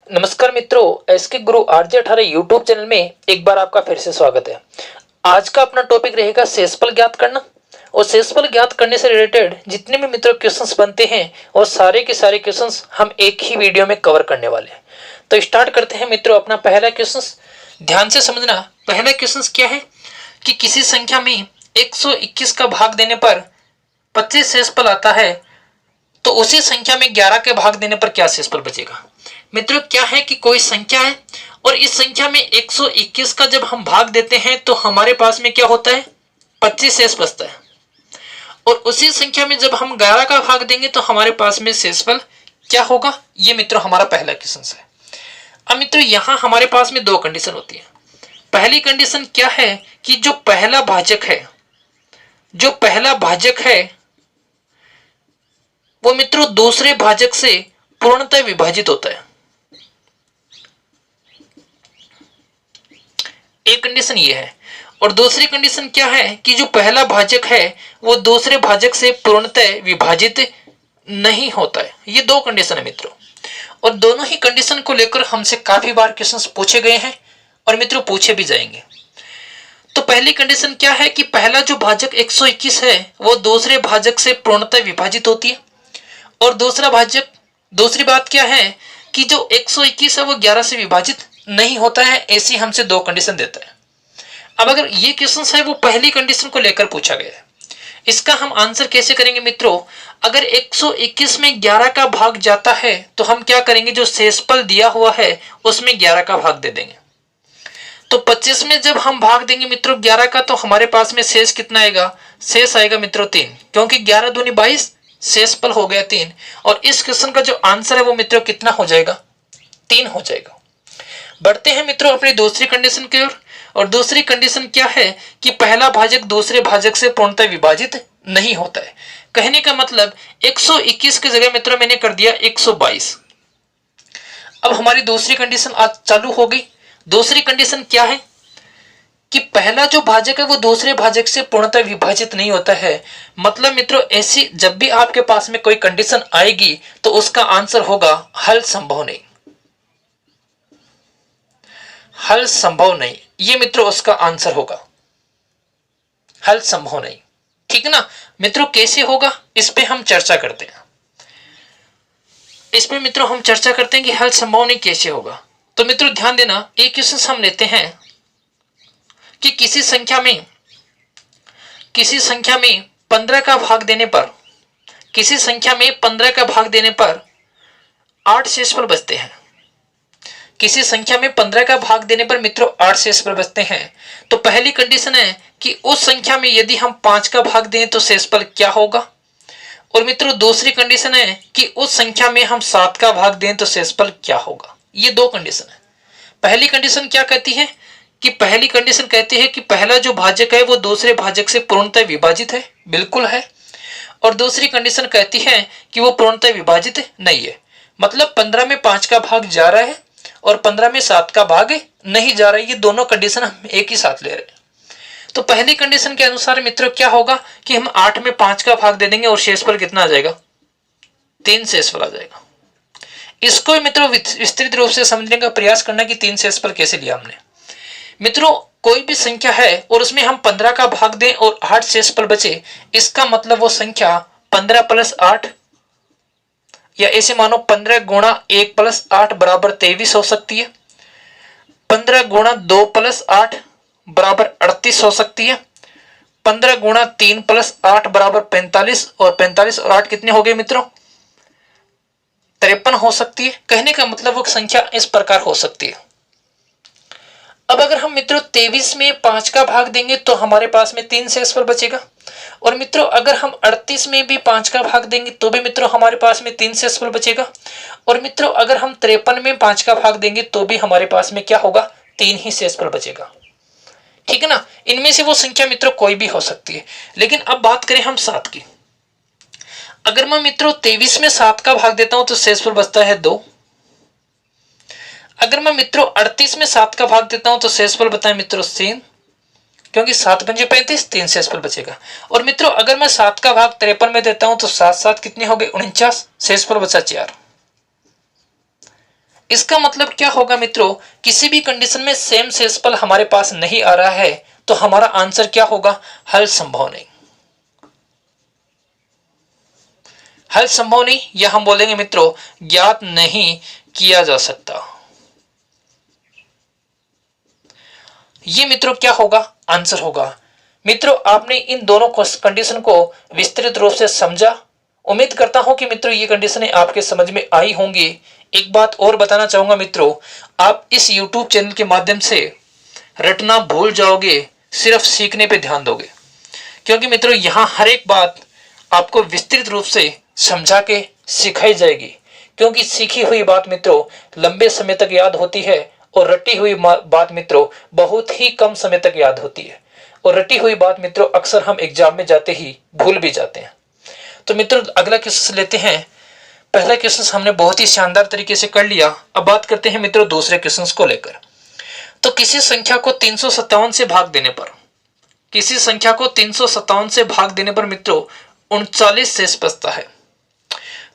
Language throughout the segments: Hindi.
नमस्कार मित्रों, एसके गुरु आरजे 18 यूट्यूब चैनल में एक बार आपका फिर से स्वागत है। आज का अपना टॉपिक रहेगा शेषफल ज्ञात करना। और शेषफल ज्ञात करने से रिलेटेड जितने भी मित्रों क्वेश्चंस बनते हैं और सारे के सारे क्वेश्चंस हम एक ही वीडियो में कवर करने वाले हैं। तो स्टार्ट करते हैं मित्रों अपना पहला क्वेश्चन। ध्यान से समझना। पहला क्वेश्चन क्या है कि किसी संख्या में 121 का भाग देने पर 25 शेषफल आता है, तो उसी संख्या में 11 के भाग देने पर क्या शेषफल बचेगा। मित्रों क्या है कि कोई संख्या है और इस संख्या में 121 का जब हम भाग देते हैं तो हमारे पास में क्या होता है, 25 शेष बचता है। और उसी संख्या में जब हम 11 का भाग देंगे तो हमारे पास में शेषफल क्या होगा। ये मित्रों हमारा पहला क्वेश्चन है। अब मित्रों यहां हमारे पास में दो कंडीशन होती है। पहली कंडीशन क्या है कि जो पहला भाजक है वो मित्रों दूसरे भाजक से पूर्णतः विभाजित होता है। एक कंडीशन ये है। और दूसरी कंडीशन क्या है कि जो पहला भाजक है वो दूसरे भाजक से पूर्णतः विभाजित नहीं होता है। ये दो कंडीशन है मित्रों, और दोनों ही कंडीशन को लेकर हमसे काफी बार क्वेश्चंस पूछे गए हैं और मित्रों पूछे भी जाएंगे। तो पहली कंडीशन क्या है कि पहला जो भाजक 121 है वो दूसरे भाजक से पूर्णतः विभाजित होती है। और दूसरी बात क्या है कि जो 121 है वो 11 से विभाजित नहीं होता है। ऐसी हमसे दो कंडीशन देता है। अब अगर ये क्वेश्चन है वो पहली कंडीशन को लेकर पूछा गया है, इसका हम आंसर कैसे करेंगे मित्रों। अगर 121 में 11 का भाग जाता है तो हम क्या करेंगे, जो शेषफल दिया हुआ है उसमें 11 का भाग दे देंगे। तो 25 में जब हम भाग देंगे मित्रों 11 का, तो हमारे पास में शेष कितना आएगा, शेष आएगा मित्रों 3, क्योंकि 11 दूनी 22, शेषफल हो गया 3। और इस क्वेश्चन का जो आंसर है वो मित्रों कितना हो जाएगा, 3 हो जाएगा। बढ़ते हैं मित्रों अपनी दूसरी कंडीशन की ओर। और दूसरी कंडीशन क्या है कि पहला भाजक दूसरे भाजक से पूर्णतः विभाजित नहीं होता है। कहने का मतलब 121 की जगह मित्रों मैंने कर दिया 122। अब हमारी दूसरी कंडीशन आज चालू हो गई। दूसरी कंडीशन क्या है कि पहला जो भाजक है वो दूसरे भाजक से पूर्णतः विभाजित नहीं होता है। मतलब मित्रों ऐसी जब भी आपके पास में कोई कंडीशन आएगी तो उसका आंसर होगा हल संभव नहीं। हल संभव नहीं, ये मित्रों उसका आंसर होगा, हल संभव नहीं। ठीक है ना मित्रों, कैसे होगा इस पे हम चर्चा करते हैं। इस पे मित्रों हम चर्चा करते हैं कि हल संभव नहीं कैसे होगा। तो मित्रों ध्यान देना, एक क्वेश्चन हम लेते हैं कि किसी संख्या में 15 का भाग देने पर, किसी संख्या में 15 का भाग देने पर 8 शेषफल बचते हैं। किसी संख्या में 15 का भाग देने पर मित्रों 8 शेषफल बचते हैं। तो पहली कंडीशन है कि उस संख्या में यदि हम 5 का भाग दें तो शेषफल क्या होगा। और मित्रों दूसरी कंडीशन है कि उस संख्या में हम 7 का भाग दें तो शेषफल क्या होगा। ये दो कंडीशन है। पहली कंडीशन क्या कहती है कि पहली कंडीशन कहती है कि पहला जो भाजक है वो दूसरे भाजक से पूर्णतः विभाजित है, बिल्कुल है। और दूसरी कंडीशन कहती है कि वो पूर्णतः विभाजित नहीं है। मतलब 15 में 5 का भाग जा रहा है और 15 में 7 का भाग नहीं जा रहा है। ये दोनों कंडीशन हम एक ही साथ ले रहे हैं। तो पहली कंडीशन के अनुसार मित्रों क्या होगा कि हम 8 में 5 का भाग दे देंगे और शेषफल कितना आ जाएगा, 3 शेषफल आ जाएगा। इसको मित्रों विस्तृत रूप से समझने का प्रयास करना कि 3 शेषफल कैसे लिया हमने। मित्रों कोई भी संख्या है और उसमें हम 15 का भाग दें और 8 शेषफल बचे, इसका मतलब वो संख्या 15 प्लस 8, या ऐसे मानो 15 गुणा 1 प्लस 8 बराबर 23 हो सकती है। 15 गुणा 2 प्लस 8 बराबर 38 हो सकती है। 15 गुणा 3 प्लस 8 बराबर 45, और 45 और 8 कितने हो गए मित्रों, 53 हो सकती है। कहने का मतलब वो संख्या इस प्रकार हो सकती है। अब अगर हम मित्रों 23 में 5 का भाग देंगे तो हमारे पास में 3 शेषफल बचेगा। और मित्रों अगर हम 38 में भी 5 का भाग देंगे तो भी मित्रों हमारे पास में 3 शेषफल बचेगा। और मित्रों अगर हम 53 में 5 का भाग देंगे तो भी हमारे पास में क्या होगा, 3 ही शेषफल बचेगा। ठीक है ना। इनमें से वो संख्या मित्रों कोई भी हो सकती है। लेकिन अब बात करें हम 7 की। अगर मैं मित्रों 23 में 7 का भाग देता हूं तो शेषफल बचता है 2। अगर मैं मित्रों 38 में 7 का भाग देता हूं तो शेषफल बता है मित्रों 3, क्योंकि 7 पंजे 35, 3 शेषफल बचेगा। और मित्रों अगर मैं 7 का भाग 53 में देता हूं तो 7 7 कितने हो गए, 49, शेषफल बचा 4। इसका मतलब क्या होगा मित्रों, किसी भी कंडीशन में सेम शेषफल हमारे पास नहीं आ रहा है तो हमारा आंसर क्या होगा, हल संभव नहीं। हल संभव नहीं या हम बोलेंगे मित्रों ज्ञात नहीं किया जा सकता। ये मित्रों क्या होगा, आंसर होगा। मित्रों आपने इन दोनों कंडीशन को विस्तृत रूप से समझा। उम्मीद करता हूं कि मित्रों ये कंडीशनें आपके समझ में आई होंगी। एक बात और बताना चाहूंगा मित्रों, आप इस YouTube चैनल के माध्यम से रटना भूल जाओगे, सिर्फ सीखने पे ध्यान दोगे, क्योंकि मित्रों यहां हर एक बात आपको विस्तृत रूप से समझा के सिखाई जाएगी। क्योंकि सीखी हुई बात मित्रों लंबे समय तक याद होती है और रटी हुई बात मित्रों बहुत ही कम समय तक याद होती है। और रटी हुई बात मित्रों अक्सर हम एग्जाम में जाते ही भूल भी जाते हैं। तो मित्रों अगला क्वेश्चन लेते हैं। पहला क्वेश्चन हमने बहुत ही शानदार तरीके से कर लिया। अब बात करते हैं मित्रों दूसरे क्वेश्चन को लेकर। तो किसी संख्या को 357 से भाग देने पर, किसी संख्या को 357 से भाग देने पर मित्रों 39 शेष बचता है।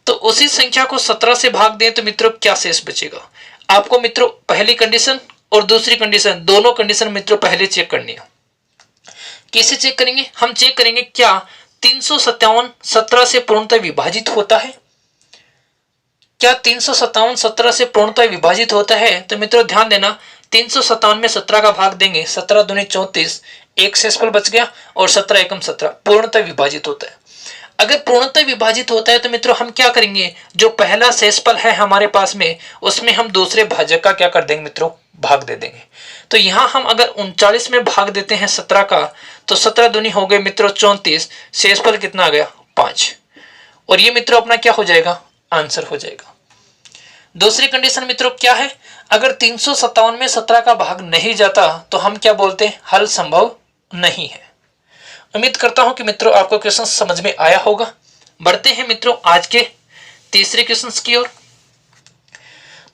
तो उसी संख्या को 17 से भाग दें तो मित्रों क्या शेष बचेगा। आपको मित्रों पहली कंडीशन और दूसरी कंडीशन, दोनों कंडीशन मित्रों पहले चेक करनी है। कैसे चेक करेंगे, हम चेक करेंगे क्या 357 17 से पूर्णतः विभाजित होता है। क्या 357 17 से पूर्णतः विभाजित होता है। तो मित्रों ध्यान देना, 357 में 17 का भाग देंगे, 17 दूनी 34, एक शेषफल बच गया और 17 एकम 17 पूर्णतः विभाजित होता है। अगर पूर्णतः विभाजित होता है तो मित्रों हम क्या करेंगे, जो पहला शेषफल है हमारे पास में उसमें हम दूसरे भाजक का क्या कर देंगे मित्रों, भाग दे देंगे। तो यहां हम अगर 39 में भाग देते हैं 17 का तो 17 दूनी हो गए मित्रों 34, शेषफल कितना आ गया 5, और ये मित्रों अपना क्या हो जाएगा, आंसर हो जाएगा। दूसरी कंडीशन मित्रों क्या है, अगर 357 में 17 का भाग नहीं जाता तो हम क्या बोलते हैं, हल संभव नहीं है। उम्मीद करता हूं कि मित्रों आपको क्वेश्चन समझ में आया होगा। बढ़ते हैं मित्रों आज के तीसरे क्वेश्चन की ओर।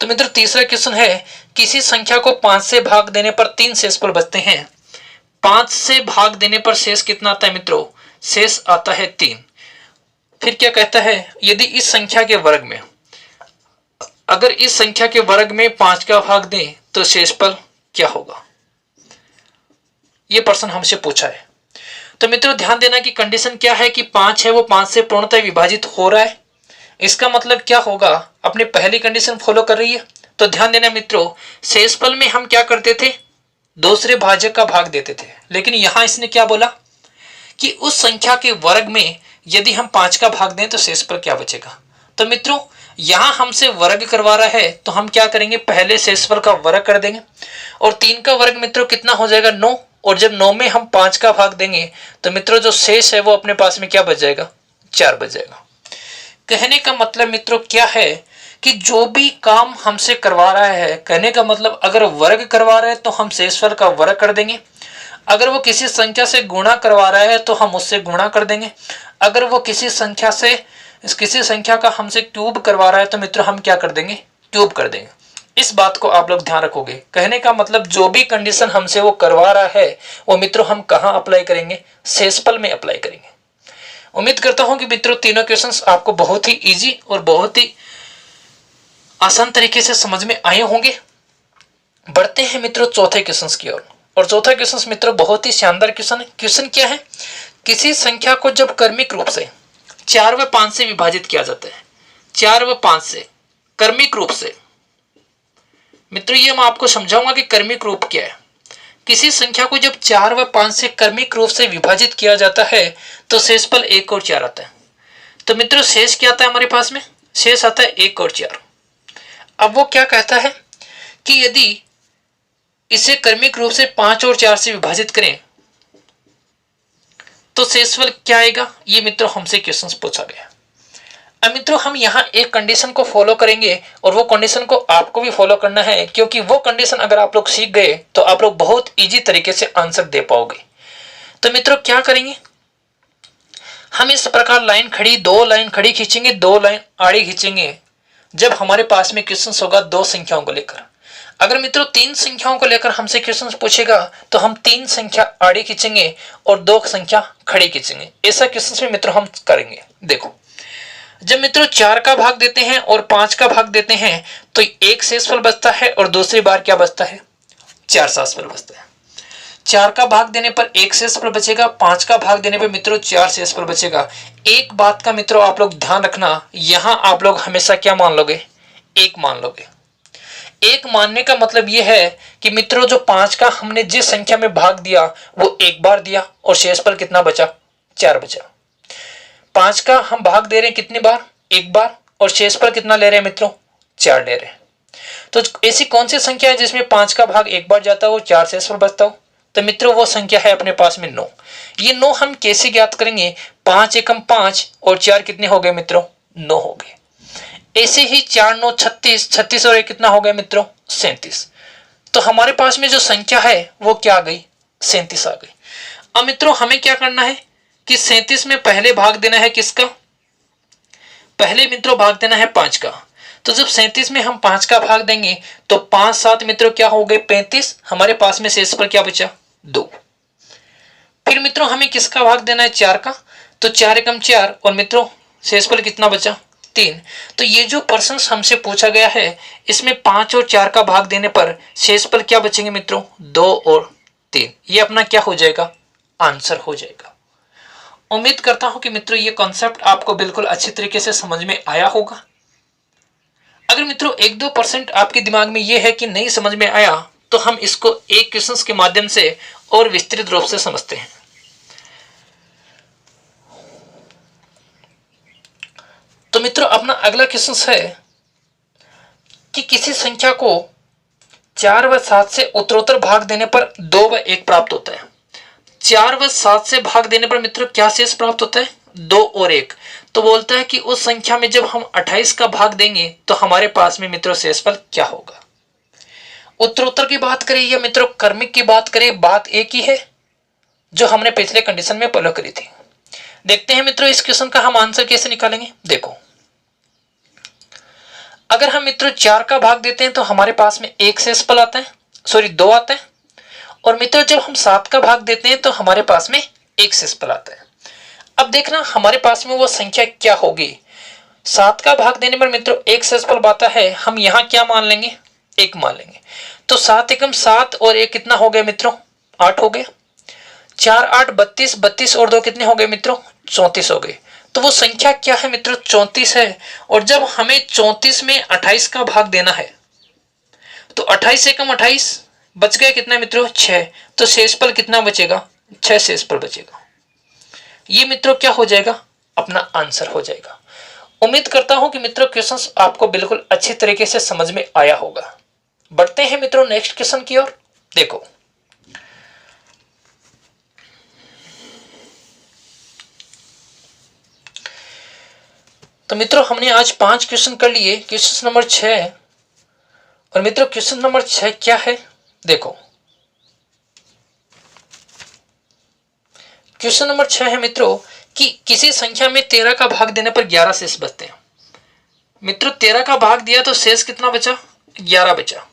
तो मित्रों तीसरा क्वेश्चन है, किसी संख्या को 5 से भाग देने पर 3 शेषफल बचते हैं। 5 से भाग देने पर शेष कितना आता है मित्रों, शेष आता है 3। फिर क्या कहता है, यदि इस संख्या के वर्ग में, अगर इस संख्या के वर्ग में 5 का भाग दें तो शेषफल क्या होगा। यह प्रश्न हमसे पूछा है। तो मित्रों ध्यान देना कि कंडीशन क्या है कि 5 है वो 5 से पूर्णतः विभाजित हो रहा है। इसका मतलब क्या होगा, अपनी पहली कंडीशन फॉलो कर रही है। तो ध्यान देना मित्रों, शेषफल में हम क्या करते थे, दूसरे भाजक का भाग देते थे, लेकिन यहां इसने क्या बोला कि उस संख्या के वर्ग में यदि हम 5 का भाग दें तो शेषफल क्या बचेगा। तो मित्रों यहां हमसे वर्ग करवा रहा है तो हम क्या करेंगे, पहले शेषफल का वर्ग कर देंगे और 3 का वर्ग मित्रों कितना हो जाएगा 9, और जब 9 में हम 5 का भाग देंगे तो मित्रों जो शेष है वो अपने पास में क्या बच जाएगा, 4 बच जाएगा। कहने का मतलब मित्रों क्या है कि जो भी काम हमसे करवा रहा है, कहने का मतलब अगर वर्ग करवा रहा है तो हम शेषफल का वर्ग कर देंगे, अगर वो किसी संख्या से गुणा करवा रहा है तो हम उससे गुणा कर देंगे, अगर वो किसी संख्या का हमसे क्यूब करवा रहा है तो मित्रों हम क्या कर देंगे, क्यूब कर देंगे। इस बात को आप लोग ध्यान रखोगे। कहने का मतलब जो भी कंडीशन हमसे वो करवा रहा है वो मित्रों हम कहां अप्लाई करेंगे, शेषफल में अप्लाई करेंगे। उम्मीद करता हूं कि मित्रों तीनों क्वेश्चंस आपको बहुत ही इजी और बहुत ही आसान तरीके से समझ में आए होंगे। बढ़ते हैं मित्रों चौथे क्वेश्चन की ओर। और चौथा क्वेश्चन मित्रों बहुत ही शानदार क्वेश्चन है। क्वेश्चन क्या है, किसी संख्या को जब क्रमिक रूप से 4 व 5 से विभाजित किया जाता है, 4 व 5 से क्रमिक रूप से, मित्रों ये मैं आपको समझाऊंगा कि क्रमिक रूप क्या है। किसी संख्या को जब 4 व 5 से क्रमिक रूप से विभाजित किया जाता है तो शेषफल 1 और 4 आता है। तो मित्रों शेष क्या आता है हमारे पास में, शेष आता है 1 और 4। अब वो क्या कहता है कि यदि इसे क्रमिक रूप से 5 और 4 से विभाजित करें तो शेषफल क्या आएगा, ये मित्रों हमसे क्वेश्चन पूछा गया। अब मित्रों हम यहाँ एक कंडीशन को फॉलो करेंगे और वो कंडीशन को आपको भी फॉलो करना है, क्योंकि वो कंडीशन अगर आप लोग सीख गए तो आप लोग बहुत इजी तरीके से आंसर दे पाओगे। तो मित्रों क्या करेंगे, हम इस प्रकार लाइन खड़ी, 2 लाइन खड़ी खींचेंगे, 2 लाइन आड़ी खींचेंगे जब हमारे पास में क्वेश्चन होगा 2 संख्याओं को लेकर। अगर मित्रों 3 संख्याओं को लेकर हमसे क्वेश्चन पूछेगा तो हम 3 संख्या आड़ी खींचेंगे और 2 संख्या खड़ी खींचेंगे। ऐसा क्वेश्चन में मित्रों हम करेंगे। देखो जब मित्रों 4 का भाग देते हैं और 5 का भाग देते हैं तो एक शेषफल बचता है और दूसरी बार क्या बचता है, 4 शेषफल बचता है। 4 का भाग देने पर एक शेषफल बचेगा, 5 का भाग देने पर मित्रों 4 शेषफल बचेगा। एक बात का मित्रों आप लोग ध्यान रखना, यहां आप लोग हमेशा क्या मान लोगे, एक मान लोगे। एक मानने का मतलब यह है कि मित्रों जो 5 का हमने जिस संख्या में भाग दिया वो एक बार दिया और शेषफल कितना बचा, 4 बचा। 5 का हम भाग दे रहे हैं कितनी बार, एक बार, और शेषफल कितना ले रहे हैं मित्रों, 4 ले रहे हैं। तो ऐसी कौन सी संख्या है जिसमें 5 का भाग एक बार जाता हो, 4 शेषफल बचता हो, तो मित्रों वो संख्या है अपने पास में 9। ये 9 हम कैसे ज्ञात करेंगे, 5 एकम 5 और 4 कितने हो गए मित्रों, 9 हो गए। ऐसे ही 4 9 36, 36 और 1 कितना हो गया मित्रों, 37। तो हमारे पास में जो संख्या है वो क्या आ गई, 37 आ गई। अब मित्रों हमें क्या करना है कि 37 में पहले भाग देना है किसका, पहले मित्रों भाग देना है 5 का। तो जब 37 में हम 5 का भाग देंगे तो 5 7 मित्रों क्या हो गए, 35। हमारे पास में शेष पर क्या बचा, 2। फिर मित्रों हमें किसका भाग देना है, 4 का। तो 4 एकम 4 और मित्रों शेषफल कितना बचा, 3। तो ये जो प्रश्न हमसे पूछा गया है इसमें 5 और 4 का भाग देने पर शेषफल क्या बचेंगे मित्रों, 2 और 3। ये अपना क्या हो जाएगा, आंसर हो जाएगा। उम्मीद करता हूं कि मित्रों ये कॉन्सेप्ट आपको बिल्कुल अच्छी तरीके से समझ में आया होगा। अगर मित्रों 1-2% आपके दिमाग में ये है कि नहीं समझ में आया तो हम इसको एक क्वेश्चन के माध्यम से और विस्तृत रूप से समझते हैं। तो मित्रों अपना अगला क्वेश्चन है कि किसी संख्या को 4 व 7 से उत्तरोत्तर भाग देने पर 2 व 1 प्राप्त होता है। 4 व 7 से भाग देने पर मित्रों क्या शेष प्राप्त होता है, 2 और 1। तो बोलता है कि उस संख्या में जब हम 28 का भाग देंगे तो हमारे पास में मित्रों शेषफल क्या होगा। उत्तरोत्तर की बात करें या मित्रों क्रमिक की बात करें, बात एक ही है जो हमने पिछले कंडीशन में फॉलो करी थी। देखते हैं मित्रों इस क्वेश्चन का हम आंसर कैसे निकालेंगे। देखो अगर हम मित्रों 4 का भाग देते हैं तो हमारे पास में एक शेषफल आता है, सॉरी 2 आता है। और मित्रों जब हम 7 का भाग देते हैं तो हमारे पास में एक शेषफल आता है। अब देखना हमारे पास में वो संख्या क्या होगी। 7 का भाग देने पर मित्रों एक शेषफल आता है, हम यहां क्या मान लेंगे, 1 मान लेंगे। तो 7 एकम 7 और 1 कितना हो गया मित्रों, 8 हो गया। 4 8 32, 32 और 2 कितने हो गए मित्रों, 34 हो गए। तो वो संख्या क्या है मित्रों, 34 है। और जब हमें 34 में 28 का भाग देना है तो 28 एकम 28 बच गया कितना मित्रों, 6। तो शेषफल कितना बचेगा, 6 शेषफल बचेगा। ये मित्रों क्या हो जाएगा, अपना आंसर हो जाएगा। उम्मीद करता हूं कि मित्रों क्वेश्चंस आपको बिल्कुल अच्छी तरीके से समझ में आया होगा। बढ़ते हैं मित्रों नेक्स्ट क्वेश्चन की ओर। देखो तो मित्रों हमने आज 5 क्वेश्चन कर लिए। क्वेश्चन नंबर 6, और मित्रों क्वेश्चन नंबर 6 क्या है, देखो क्वेश्चन नंबर 6 है मित्रों कि किसी संख्या में 13 का भाग देने पर 11 शेष बचते हैं। मित्रों 13 का भाग दिया तो शेष कितना बचा, 11 बचा।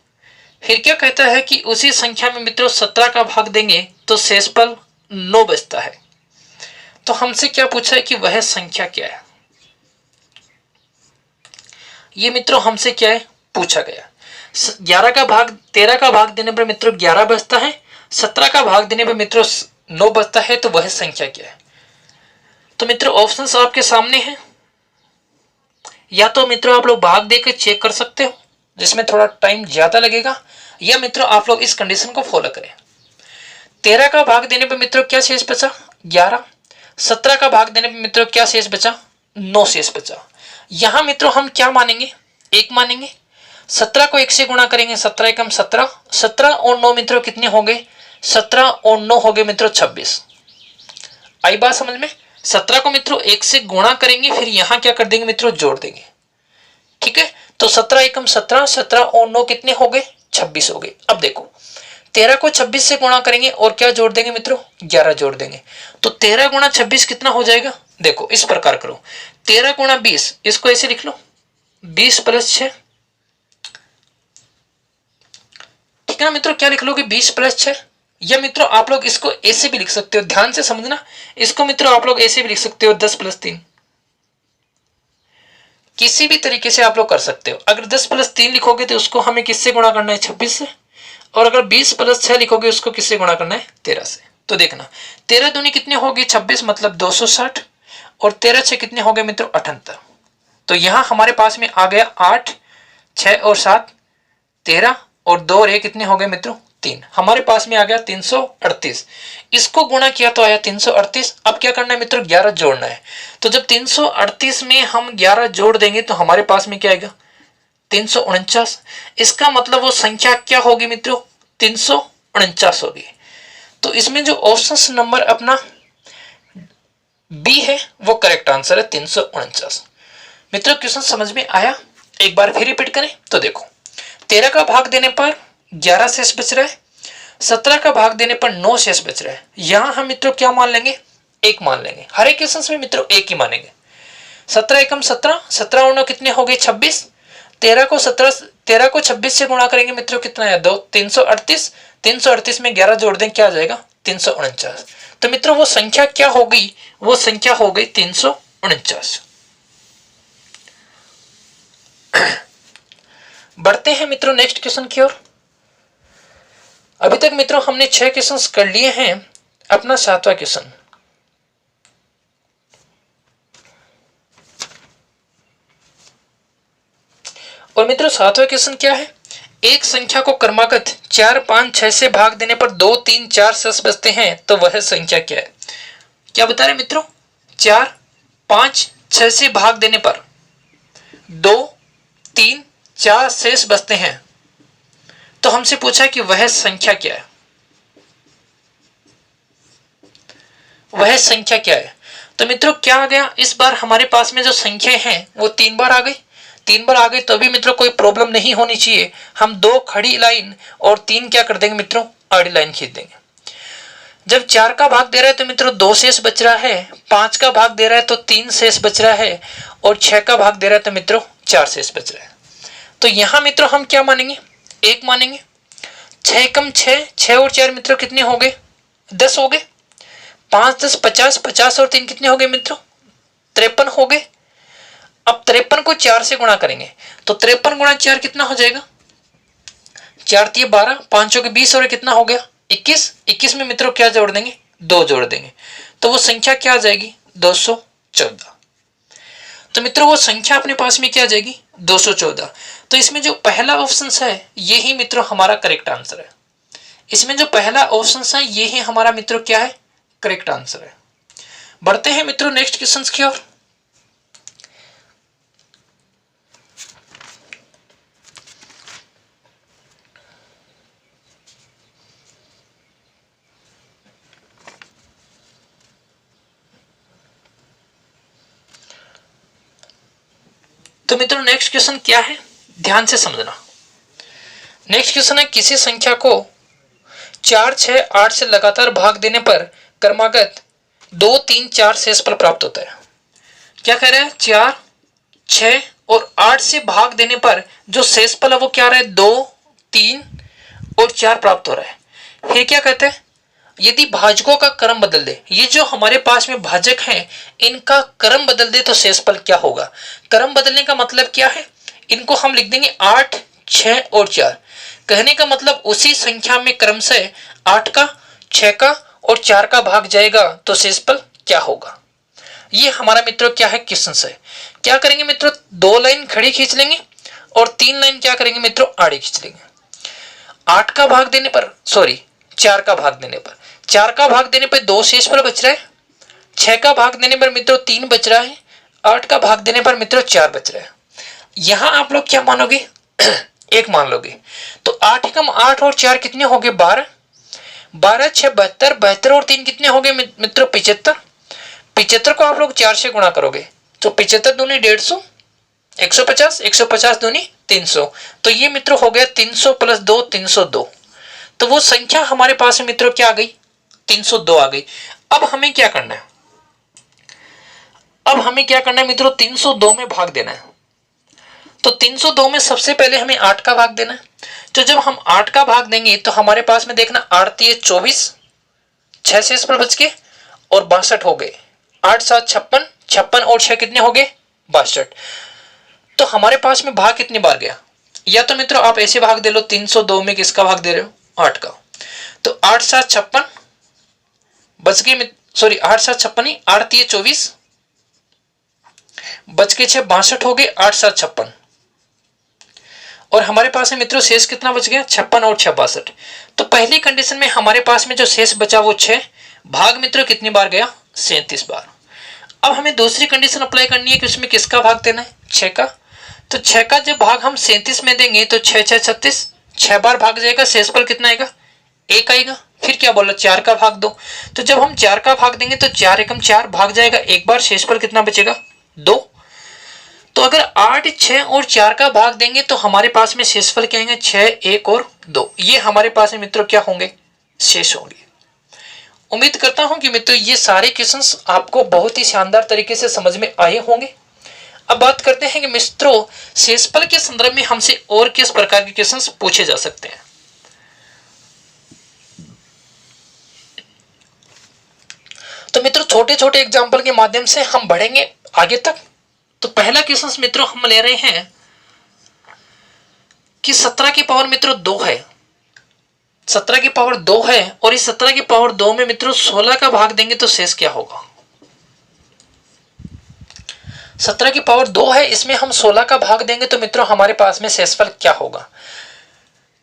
फिर क्या कहता है कि उसी संख्या में मित्रों 17 का भाग देंगे तो शेषफल 9 बचता है। तो हमसे क्या पूछा है कि वह संख्या क्या है। ये मित्रों हमसे क्या है पूछा गया। 11 का भाग 13 का भाग देने पर मित्रों 11 बचता है, 17 का भाग देने पर मित्रों 9 बचता है। तो वह संख्या क्या है। तो मित्रों ऑप्शंस आपके सामने हैं, या तो मित्रों आप लोग भाग देकर चेक कर सकते हो जिसमें थोड़ा टाइम ज्यादा लगेगा, या मित्रों आप लोग इस कंडीशन को फॉलो करें। 13 का भाग देने पर मित्रों क्या शेष बचा, 11। 17 का भाग देने पर मित्रों क्या शेष बचा, 9 शेष बचा। यहां मित्रों हम क्या मानेंगे, 1 मानेंगे। 17 को 1 से गुणा करेंगे, 17 एकम 17, 17 और 9 मित्रों कितने हो गए, 17 और 9 हो गए मित्रों 26। आई बात समझ में। 17 को मित्रों 1 से गुणा करेंगे, फिर यहां क्या कर देंगे मित्रों, जोड़ देंगे। ठीक है, तो 17 एकम 17, 17 और 9 कितने हो गए, 26 हो गए। अब देखो 13 को 26 से गुणा करेंगे और क्या जोड़ देंगे मित्रों, 11 जोड़ देंगे। तो 13 गुणा 26 कितना हो जाएगा, देखो इस प्रकार करो, 13 गुणा 20, इसको ऐसे लिख लो 20 प्लस 6। ठीक है ना मित्रों, क्या लिख लोगे 20 प्लस 6। या मित्रों आप लोग इसको ऐसे भी लिख सकते हो, ध्यान से समझना। इसको मित्रों आप लोग ऐसे भी लिख सकते हो 10 प्लस 3। किसी भी तरीके से आप लोग कर सकते हो। अगर 10 + 3 लिखोगे तो उसको हमें किससे गुणा करना है, 26 से। और अगर 20 + 6 लिखोगे उसको किससे गुणा करना है, 13 से। तो देखना 13 दूनी कितने हो गए, 26 मतलब 260, और 13 6 कितने हो गए मित्रों, 78। तो यहां हमारे पास में आ गया 8, 6 और 7 13, और 2 और 1 कितने हो गए मित्रों, 3। हमारे पास में आ गया 338। इसको गुणा किया तो आया 338। अब क्या करना है मित्रों, 11 जोड़ना है। तो जब 338 में हम 11 जोड़ देंगे तो हमारे पास में क्या आएगा, 349। इसका मतलब वो संख्या क्या होगी मित्रों, 349 होगी। तो इसमें जो ऑप्शन नंबर अपना बी है वो करेक्ट आंसर है, 349। मित्रों क्वेश्चन समझ में आया, एक बार फिर रिपीट करें तो देखो, 13 का भाग देने पर 11 शेष बच रहा है, 17 का भाग देने पर 9 शेष बच रहा है। यहां हम मित्रों क्या मान लेंगे, 1 मान लेंगे। हर एक क्वेश्चन में मित्रों 1 ही मानेंगे। 17 एकम 17, 17 और 9 कितने हो गए, 26। 13 को 26 से गुणा करेंगे मित्रों कितना है, 2, 338। 338 में 11 जोड़ दें, क्या आ जाएगा, 349। तो मित्रों वो संख्या क्या हो गई, वो संख्या हो गई 349। बढ़ते हैं मित्रों नेक्स्ट क्वेश्चन की ओर। अभी तक मित्रों हमने 6 क्वेश्चंस कर लिए हैं, अपना 7वां क्वेश्चन। और मित्रों 7वां क्वेश्चन क्या है, एक संख्या को क्रमागत 4, 5, 6 से भाग देने पर 2, 3, 4 शेष बचते हैं, तो वह संख्या क्या है। क्या बता रहे मित्रों, 4, 5, 6 से भाग देने पर 2, 3, 4 शेष बचते हैं, तो हमसे पूछा कि वह संख्या क्या है, वह संख्या क्या है। तो मित्रों क्या आ गया, इस बार हमारे पास में जो संख्या है वो 3 बार आ गई। 3 बार आ गई तो भी मित्रों कोई प्रॉब्लम नहीं होनी चाहिए। हम 2 खड़ी लाइन और 3 क्या कर देंगे मित्रों, आड़ी लाइन खींच देंगे। जब 4 का भाग दे रहा है तो मित्रों 2 शेष बच रहा है, 5 का भाग दे रहा है तो 3 शेष बच रहा है, और 6 का भाग दे रहा है तो मित्रों 4 शेष बच रहा है। तो यहां मित्रों हम क्या मानेंगे, 1 मानेंगे। 6 एकम 6, 6 और 4 मित्रों कितने हो गए, 10 हो गए। 5, 10, 50, 50 और 3 कितने हो गए मित्रों, 53 हो गए। अब 53 को 4 से गुणा करेंगे तो 53 गुणा 4 कितना हो जाएगा, 4 3 12, 5 के 20 और कितना हो गया, 21। 21 में मित्रों क्या जोड़ देंगे, 2 जोड़ देंगे, तो वो संख्या क्या आ जाएगी, 214। तो मित्रों वो संख्या अपने पास में क्या आ जाएगी, 214। तो इसमें जो पहला ऑप्शन है यही मित्रों हमारा करेक्ट आंसर है। इसमें जो पहला ऑप्शन है यही हमारा मित्रों क्या है, करेक्ट आंसर है। बढ़ते हैं मित्रों नेक्स्ट क्वेश्चन की ओर। तो मित्रों नेक्स्ट क्वेश्चन क्या है, ध्यान से समझना। नेक्स्ट क्वेश्चन है, किसी संख्या को 4, 6, 8 से लगातार भाग देने पर क्रमागत 2, 3, 4 शेषफल प्राप्त होता है। क्या कह रहे हैं, 4, 6 और 8 से भाग देने पर जो शेषफल है वो क्या रहा है, 2, 3 और 4 प्राप्त हो रहा है। फिर क्या कहते हैं, यदि भाजकों का क्रम बदल दे, ये जो हमारे पास में भाजक हैं इनका क्रम बदल दे तो शेषफल क्या होगा। क्रम बदलने का मतलब क्या है, इनको हम लिख देंगे 8, 6 और 4। कहने का मतलब उसी संख्या में क्रमशः 8 का, 6 का और 4 का भाग जाएगा तो शेषफल क्या होगा। ये हमारा मित्रों क्या है, क्वेश्चन है। क्या करेंगे मित्रों, 2 लाइन खड़ी खींच लेंगे और 3 लाइन क्या करेंगे मित्रों, आड़ी खींच लेंगे। 8 का भाग देने पर, सॉरी 4 का भाग देने पर, 4 का भाग देने पर 2 शेषफल बच रहा है, 6 का भाग देने पर मित्रों 3 बच रहा है, 8 का भाग देने पर मित्रों 4 बच रहा है। यहां आप लोग क्या मानोगे, 1 मान लोगे। तो 8 एकम 8 और 4 कितने हो गए, 12। 12 6 72, 72 और 3 कितने हो गए मित्रों, 75। 75 को आप लोग 4 से गुणा करोगे तो 75 दूनी 150, 150, 150 दूनी 300। तो ये मित्रों हो गया 300 + 2, 302। तो वो संख्या हमारे पास में मित्रों क्या आ गई, 302 आ गई। अब हमें क्या करना है, अब हमें क्या करना है मित्रों, 302 में भाग देना है। तो 302 में सबसे पहले हमें 8 का भाग देना है। तो जब हम 8 का भाग देंगे तो हमारे पास में देखना 8 3 24, 6 शेषफल बच के और 62 हो गए। 8 7 56, 56 और 6 कितने हो गए, 62। तो हमारे पास में भाग कितनी बार गया, या तो मित्रों आप ऐसे भाग दे लो, 302 में किसका भाग दे रहे हो, 8 का, तो 8 7 56 बच गए, सॉरी 8 7 56 ही, 8 3 24 बच के 6 62 हो गए, 8 7 56 और हमारे पास में मित्रों शेष कितना बच गया, 56 और 6 62। तो पहली कंडीशन में हमारे पास में जो शेष बचा वो 6, भाग मित्रों कितनी बार गया, 37 बार। अब हमें दूसरी कंडीशन अप्लाई करनी है कि उसमें किसका भाग देना है, 6 का। तो 6 का जब भाग हम 37 में देंगे तो 6 6 36, 6 बार भाग जाएगा, शेषफल कितना आएगा, 1 आएगा। फिर क्या बोला, 4 का भाग दो, तो जब हम 4 का भाग देंगे तो 4 एकम 4 भाग जाएगा, एक बार, शेषफल कितना बचेगा, 2। तो अगर 8 6 और 4 का भाग देंगे तो हमारे पास में शेषफल क्या आएंगे, 6 1 और 2। ये हमारे पास में मित्रों क्या होंगे, शेष होंगे। उम्मीद करता हूं कि मित्रों ये सारे क्वेश्चंस आपको बहुत ही शानदार तरीके से समझ में आए होंगे। अब बात करते हैं कि मित्रों शेषफल के संदर्भ में हमसे और किस प्रकार के क्वेश्चंस पूछे जा सकते हैं। तो मित्रों छोटे छोटे एग्जाम्पल के माध्यम से हम बढ़ेंगे आगे तक। तो पहला क्वेश्चन मित्रों हम ले रहे हैं कि 17 की पावर मित्रों 2 है, 17 की पावर 2 है और इस 17 की पावर 2 में मित्रों 16 का भाग देंगे तो शेष क्या होगा। 17 की पावर 2 है, इसमें हम 16 का भाग देंगे तो मित्रों हमारे पास में शेषफल क्या होगा।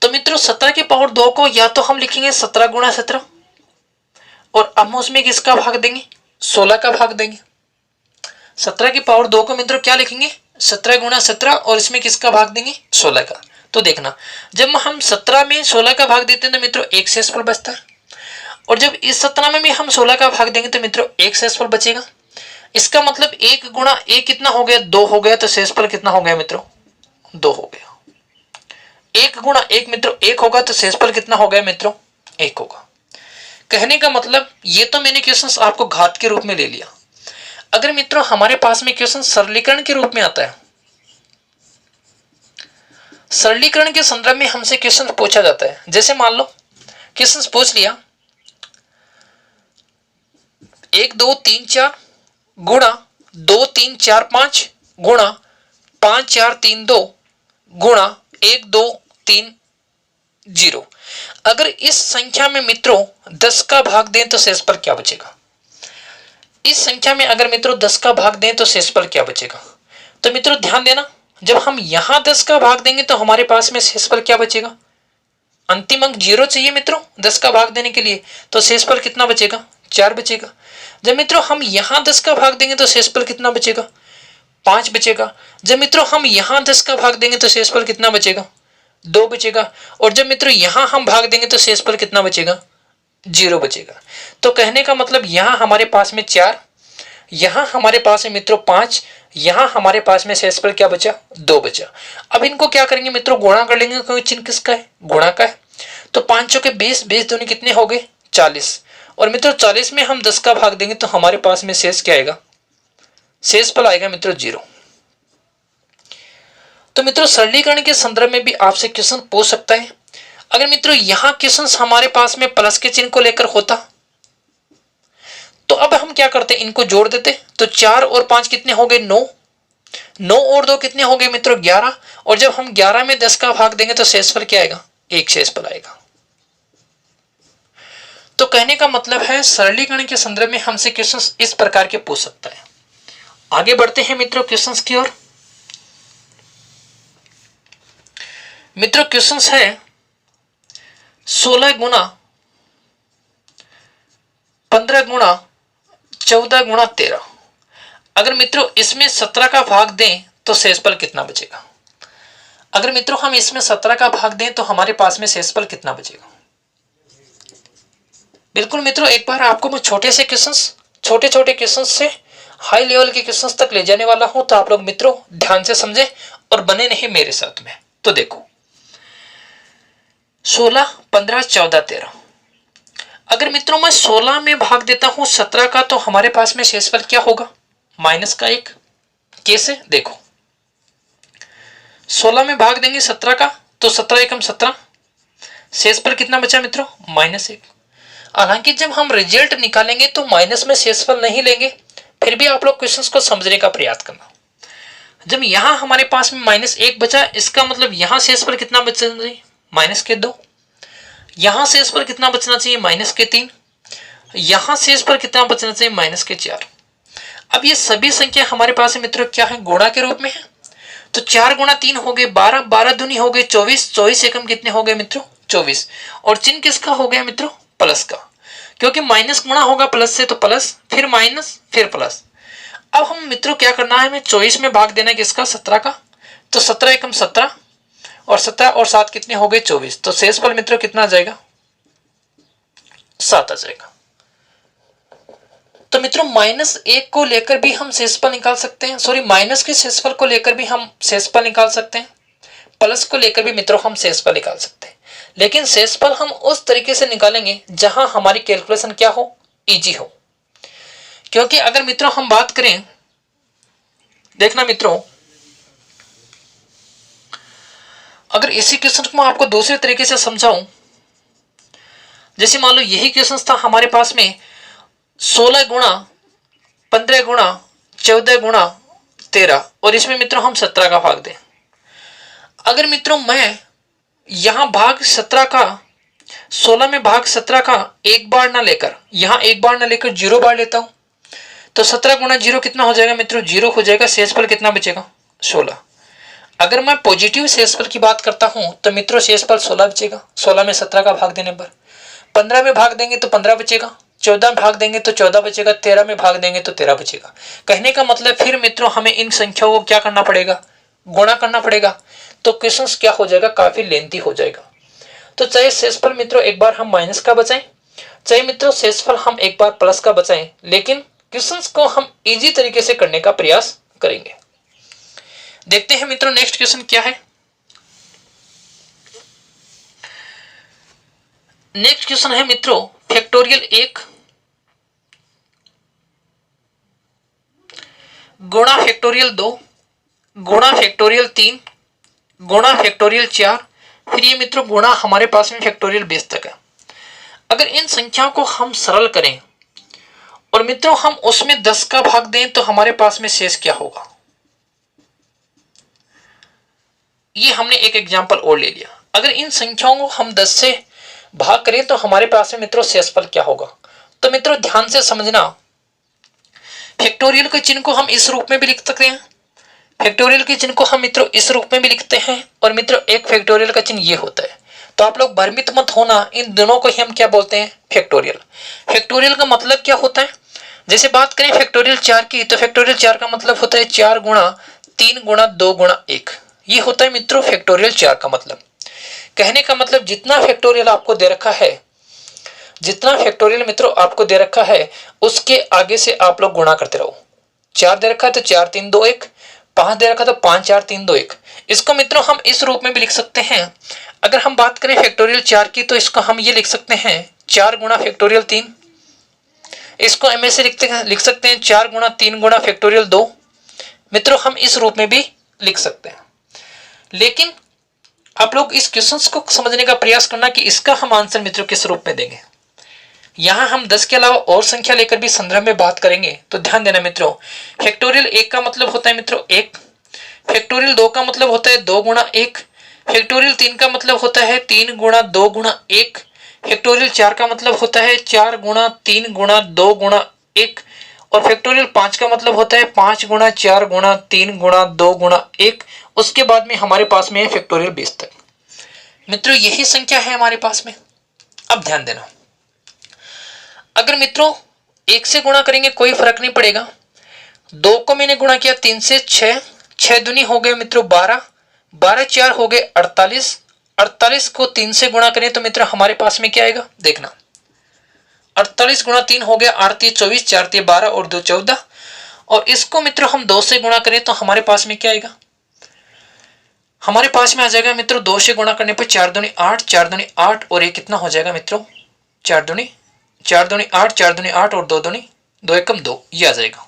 तो मित्रों 17 की पावर 2 को या तो हम लिखेंगे 17 गुणा 17 और हम उसमें किसका भाग देंगे, 16 का भाग देंगे। 17 की पावर 2 को मित्रों क्या लिखेंगे, 17 गुणा 17 और इसमें किसका भाग देंगे, 16 का। तो देखना जब हम 17 में 16 का भाग देते हैं तो मित्रों एक शेषफल बचता है और जब इस 17 में भी हम 16 का भाग देंगे तो मित्रों एक शेषफल बचेगा। इसका मतलब 1 गुणा 1 कितना हो गया, 2 हो गया, तो शेषफल कितना हो गया मित्रों, 2 हो गया। 1 गुणा 1 मित्रों 1 होगा, तो शेषफल कितना हो गया मित्रों, 1 होगा। कहने का मतलब ये तो मैंने क्वेश्चन आपको घात के रूप में ले लिया। अगर मित्रों हमारे पास में क्वेश्चन सरलीकरण के रूप में आता है, सरलीकरण के संदर्भ में हमसे क्वेश्चन पूछा जाता है, जैसे मान लो क्वेश्चन पूछ लिया 1 2 3 4 गुणा 2 3 4 5 गुणा 5 4 3 2 गुणा 1 2 3 0। अगर इस संख्या में मित्रों 10 का भाग दें तो शेषफल क्या बचेगा। इस संख्या में अगर मित्रों 10 का भाग दें तो शेषफल क्या बचेगा। तो मित्रों ध्यान देना, जब हम यहां 10 का भाग देंगे तो हमारे पास में शेषफल क्या बचेगा, अंतिम अंक 0 चाहिए मित्रों 10 का भाग देने के लिए, तो शेषफल कितना बचेगा, 4 बचेगा। जब मित्रों हम यहां 10 का भाग देंगे तो शेषफल कितना बचेगा, 5 बचेगा। जब मित्रों हम यहां 10 का भाग देंगे तो शेषफल कितना बचेगा, 2 बचेगा। और जब मित्रों यहां हम भाग देंगे तो शेषफल कितना बचेगा, 0 बचेगा। तो कहने का मतलब यहां हमारे पास में 4, यहां हमारे पास में मित्रों 5, यहां हमारे पास में शेषफल क्या बचा, 2 बचा। अब इनको क्या करेंगे मित्रों, गुणा कर लेंगे, क्योंकि चिन्ह किसका है, गुणा का है। तो 5 चौके 20, 20 दूनी कितने हो गए, 40। और मित्रों 40 में हम 10 का भाग देंगे तो हमारे पास में शेष क्या आएगा, शेषफल आएगा मित्रों 0। तो मित्रों सरलीकरण के संदर्भ में भी आपसे क्वेश्चन पूछ सकता है। अगर मित्रों यहां क्वेश्चन हमारे पास में प्लस के चिन्ह को लेकर होता तो अब हम क्या करते, इनको जोड़ देते। तो 4 और 5 कितने हो गए, 9, 9 और 2 कितने हो गए मित्रों 11। और जब हम 11 में 10 का भाग देंगे तो शेषफल क्या आएगा, 1 शेषफल आएगा। तो कहने का मतलब है सरलीकरण के संदर्भ में हमसे क्वेश्चंस इस प्रकार के पूछ सकता है। आगे बढ़ते हैं मित्रों क्वेश्चंस की ओर। मित्रों क्वेश्चंस है 16 गुणा 15 गुणा 14 गुणा 13। अगर मित्रों इसमें 17 का भाग दें तो शेषफल कितना बचेगा। अगर मित्रों हम इसमें 17 का भाग दें तो हमारे पास में शेषफल कितना बचेगा। बिल्कुल मित्रों एक बार आपको मैं छोटे छोटे क्वेश्चंस से हाई लेवल के क्वेश्चंस तक ले जाने वाला हूं, तो आप लोग मित्रों ध्यान से समझे और बने नहीं मेरे साथ में। तो देखो 16 15 14 13। अगर मित्रों मैं 16 में भाग देता हूं 17 का तो हमारे पास में शेषफल क्या होगा, माइनस का 1। कैसे, देखो 16 में भाग देंगे 17 का तो 17 एकम 17, शेषफल कितना बचा मित्रों, -1। हालांकि जब हम रिजल्ट निकालेंगे तो माइनस में शेषफल नहीं लेंगे, फिर भी आप लोग क्वेश्चंस को समझने का प्रयास करना। जब यहां हमारे पास में -1 बचा, इसका मतलब यहां शेषफल कितना बचना चाहिए, -2। यहां शेषफल कितना बचना चाहिए, -3। यहां शेषफल कितना बचना चाहिए, -4। अब ये सभी संख्या हमारे पास मित्रों क्या है, गुणा के रूप में है। तो 4 गुणा 3 हो गए 12, 12 दूनी हो गए 24, 24 एकम कितने हो गए मित्रों, 24। और चिन्ह किसका हो गया मित्रों, प्लस का, क्योंकि माइनस गुणा होगा प्लस से, तो प्लस, फिर माइनस, फिर प्लस। अब हम मित्रों क्या करना है, हमें 24 में भाग देना है किसका, 17 का। तो 17 एकम 17, और 17 और 7 कितने हो गए, 24। तो शेषफल मित्रों कितना आ जाएगा, 7 आ जाएगा। तो मित्रों -1 को लेकर भी हम शेषफल निकाल सकते हैं, सॉरी माइनस के शेषफल को लेकर भी हम शेषफल निकाल सकते हैं, प्लस को लेकर भी मित्रों हम शेषफल निकाल सकते हैं। लेकिन शेषफल हम उस तरीके से निकालेंगे जहां हमारी कैलकुलेशन क्या हो, इजी हो। क्योंकि अगर मित्रों हम बात करें, देखना मित्रों, अगर इसी क्वेश्चन को मैं आपको दूसरे तरीके से समझाऊं, जैसे मान लो यही क्वेश्चन था हमारे पास में 16 गुणा 15 गुणा 14 गुणा 13, और इसमें मित्रों हम 17 का भाग दें। अगर मित्रों मैं यहां भाग 17 का, 16 में भाग 17 का एक बार ना लेकर, यहां एक बार ना लेकर 0 बार लेता हूं, तो 17 गुणा 0 कितना हो जाएगा मित्रों, 0 हो जाएगा। शेषफल कितना बचेगा, 16। अगर मैं पॉजिटिव शेषफल की बात करता हूं तो मित्रों शेषफल 16 बचेगा। 16 में 17 का भाग देने पर, 15 में भाग देंगे तो 15 बचेगा, 14 में भाग देंगे तो 14 बचेगा, 13 में भाग देंगे तो 13 बचेगा। कहने का मतलब फिर मित्रों हमें इन संख्याओं को क्या करना पड़ेगा, गुणा करना पड़ेगा। तो क्वेश्चन क्या हो जाएगा, काफी लेंथी हो जाएगा। तो चाहे शेषफल मित्रों एक बार हम माइनस का बचाएं, चाहे मित्रों शेषफल हम एक बार प्लस का बचाएं, लेकिन क्वेश्चंस को हम इजी तरीके से करने का प्रयास करेंगे। देखते हैं मित्रों नेक्स्ट क्वेश्चन क्या है। नेक्स्ट क्वेश्चन है मित्रों फैक्टोरियल 1 गुणा फैक्टोरियल 2 गुणा फैक्टोरियल 3 गुणा फैक्टोरियल 4, फिर ये मित्रों गुणा हमारे पास में फैक्टोरियल 20 तक है। अगर इन संख्याओं को हम सरल करें और मित्रों हम उसमें 10 का भाग दें तो हमारे पास में शेष क्या होगा। ये हमने एक एग्जांपल और ले लिया। अगर इन संख्याओं को हम 10 से भाग करें तो हमारे पास में मित्रों शेषफल क्या होगा। तो मित्रों ध्यान से समझना, फैक्टोरियल के चिन्ह को हम इस रूप में भी लिख सकते हैं, फैक्टोरियल के चिन्ह को हम मित्रों इस रूप में भी लिखते हैं, और मित्रों एक फैक्टोरियल का चिन्ह ये होता है। तो आप लोग भ्रमित मत होना, इन दोनों को ही हम क्या बोलते हैं, फैक्टोरियल। फैक्टोरियल का मतलब क्या होता है, जैसे बात करें फैक्टोरियल 4 की, तो फैक्टोरियल 4 का मतलब होता है 4 गुणा 3 गुणा 2 गुणा 1। ये होता है मित्रों फैक्टोरियल 4 का मतलब। कहने का मतलब जितना फैक्टोरियल आपको दे रखा है, जितना फैक्टोरियल मित्रों आपको दे रखा है उसके आगे से आप लोग गुणा करते रहो। 4 दे रखा है तो 4 3 2 1, 5 दे रखा तो 5 4 3 2 1। इसको मित्रों हम इस रूप में भी लिख सकते हैं। अगर हम बात करें फैक्टोरियल 4 की, तो इसको हम ये लिख सकते हैं 4 गुणा फैक्टोरियल 3। इसको हम ऐसे लिख सकते हैं 4 गुणा 3 गुणा फैक्टोरियल 2। मित्रों हम इस रूप में भी लिख सकते हैं। लेकिन आप लोग इस क्वेश्चन को समझने का प्रयास करना कि इसका हम आंसर मित्रों किस रूप में देंगे। यहां हम 10 के अलावा और संख्या लेकर भी संदर्भ में बात करेंगे। तो ध्यान देना मित्रों, फैक्टोरियल 1 का मतलब होता है मित्रों 1, फैक्टोरियल 2 का मतलब होता है 2 गुणा 1, फैक्टोरियल 3 का मतलब होता है 3 गुणा 2 गुणा 1, फैक्टोरियल 4 का मतलब होता है 4 गुणा 3 गुणा 2 गुणा 1, और फैक्टोरियल 5 का मतलब होता है 5 गुणा 4 गुणा 3 गुणा 2 गुणा 1। उसके बाद में हमारे पास में है फैक्टोरियल 20 तक। मित्रों यही संख्या है हमारे पास में। अब ध्यान देना, अगर मित्रों 1 से गुणा करेंगे कोई फर्क नहीं पड़ेगा। 2 को मैंने गुणा किया 3 से, 6, 6 दूनी हो गए मित्रों 12, 12 4 हो गए 48, 48 को 3 से गुणा करें तो मित्रों हमारे पास में क्या आएगा, देखना 48 गुणा 3 हो गया 8 3 24, 4 3 12 और 2 14, और इसको मित्रों हम 2 से गुणा करें तो हमारे पास में क्या आएगा, हमारे पास में आ जाएगा मित्रों 2 से गुणा करने पर 4 दूनी 8, 4 दूनी 8, और ये कितना हो जाएगा मित्रों 4 दूनी 8, 4 दूनी 8 और 2 दूनी 2 एकम 2, ये आ जाएगा।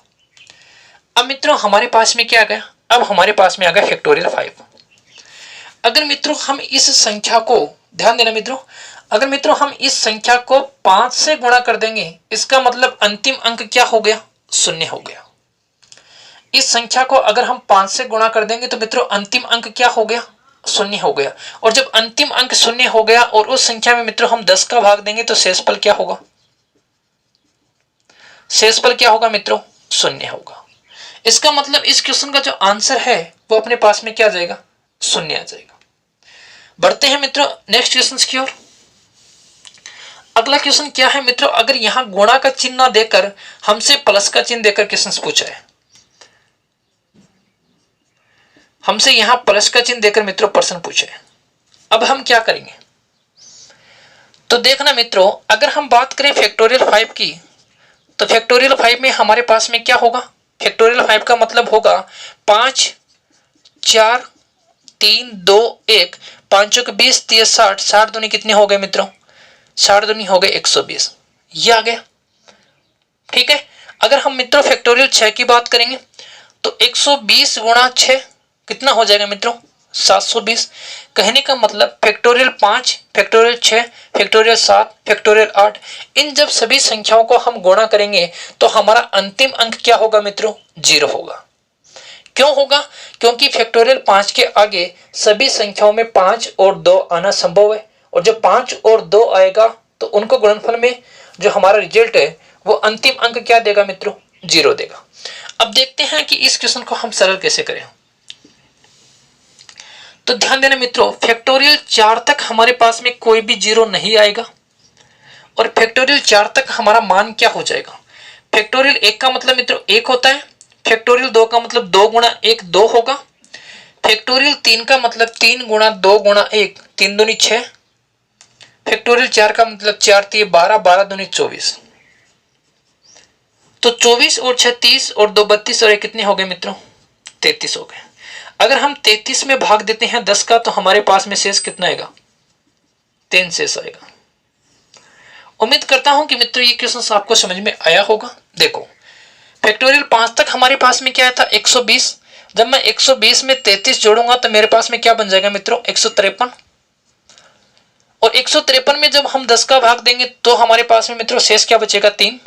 अब मित्रों हमारे पास में क्या आ गया, अब हमारे पास में आ गया फैक्टोरियल 5। अगर मित्रों हम इस संख्या को, ध्यान देना मित्रों, अगर मित्रों हम इस संख्या को 5 से गुणा कर देंगे, इसका मतलब अंतिम अंक क्या हो गया, 0 हो गया। इस संख्या को अगर हम 5 से गुणा कर देंगे तो मित्रों अंतिम अंक क्या हो गया, शून्य हो गया। और जब अंतिम अंक शून्य हो गया और उस संख्या में मित्रों हम 10 का भाग देंगे तो शेषफल क्या होगा, शेषफल क्या होगा मित्रों, शून्य होगा। इसका मतलब इस क्वेश्चन का जो आंसर है वो अपने पास में क्या आ जाएगा, शून्य आ जाएगा। बढ़ते हैं मित्रों नेक्स्ट क्वेश्चन की ओर। अगला क्वेश्चन क्या है मित्रों, अगर यहां गुणा का चिन्ह ना देकर हमसे प्लस का चिन्ह देकर क्वेश्चन पूछा है, हमसे यहां प्लस का चिन्ह देकर मित्रों प्रश्न पूछे। अब हम क्या करेंगे, तो देखना मित्रों, अगर हम बात करें फैक्टोरियल 5 की, तो फैक्टोरियल 5 में हमारे पास में क्या होगा, फैक्टोरियल 5 का मतलब होगा 5 4 3 2 1, 5 के 20 30 60, 60 दूनी कितने हो गए मित्रों, 60 दूनी हो गए 120, ये आ गया। ठीक है, अगर हम मित्रों फैक्टोरियल 6 की बात करेंगे तो 120 गुणा 6 कितना हो जाएगा मित्रों, 720। कहने का मतलब फैक्टोरियल 5, फैक्टोरियल 6, फैक्टोरियल 7, फैक्टोरियल 8, इन जब सभी संख्याओं को हम गुणा करेंगे तो हमारा अंतिम अंक क्या होगा मित्रों, 0 होगा। क्यों होगा, क्योंकि फैक्टोरियल 5 के आगे सभी संख्याओं में 5 और 2 आना संभव है, और जब 5 और 2 आएगा तो उनको गुणनफल में जो हमारा रिजल्ट है वो अंतिम अंक क्या देगा मित्रों, 0 देगा। अब देखते हैं कि इस क्वेश्चन को हम सरल कैसे करें। तो ध्यान देना मित्रों, फैक्टोरियल 4 तक हमारे पास में कोई भी 0 नहीं आएगा, और फैक्टोरियल 4 तक हमारा मान क्या हो जाएगा, फैक्टोरियल 1 का मतलब मित्रों 1 होता है, फैक्टोरियल 2 का मतलब 2 गुणा 1 2 होगा, फैक्टोरियल 3 का मतलब 3 गुणा 2 गुणा 1 3 दूनी 6, फैक्टोरियल 4 का मतलब 4 3 12, 12 दूनी 24। तो 24 और 6 30 और 2 32 और 1 कितने हो गए मित्रों, 33 हो गए। अगर हम 33 में भाग देते हैं 10 का तो हमारे पास में शेष कितना आएगा, 3 शेष आएगा। उम्मीद करता हूं कि मित्रों ये क्वेश्चन आपको समझ में आया होगा। देखो फैक्टोरियल 5 तक हमारे पास में क्या था, 120। जब मैं 120 में 33 जोड़ूंगा तो मेरे पास में क्या बन जाएगा मित्रों, 153। और 153 में जब हम 10 का भाग देंगे तो हमारे पास में मित्रों शेष क्या बचेगा, 3।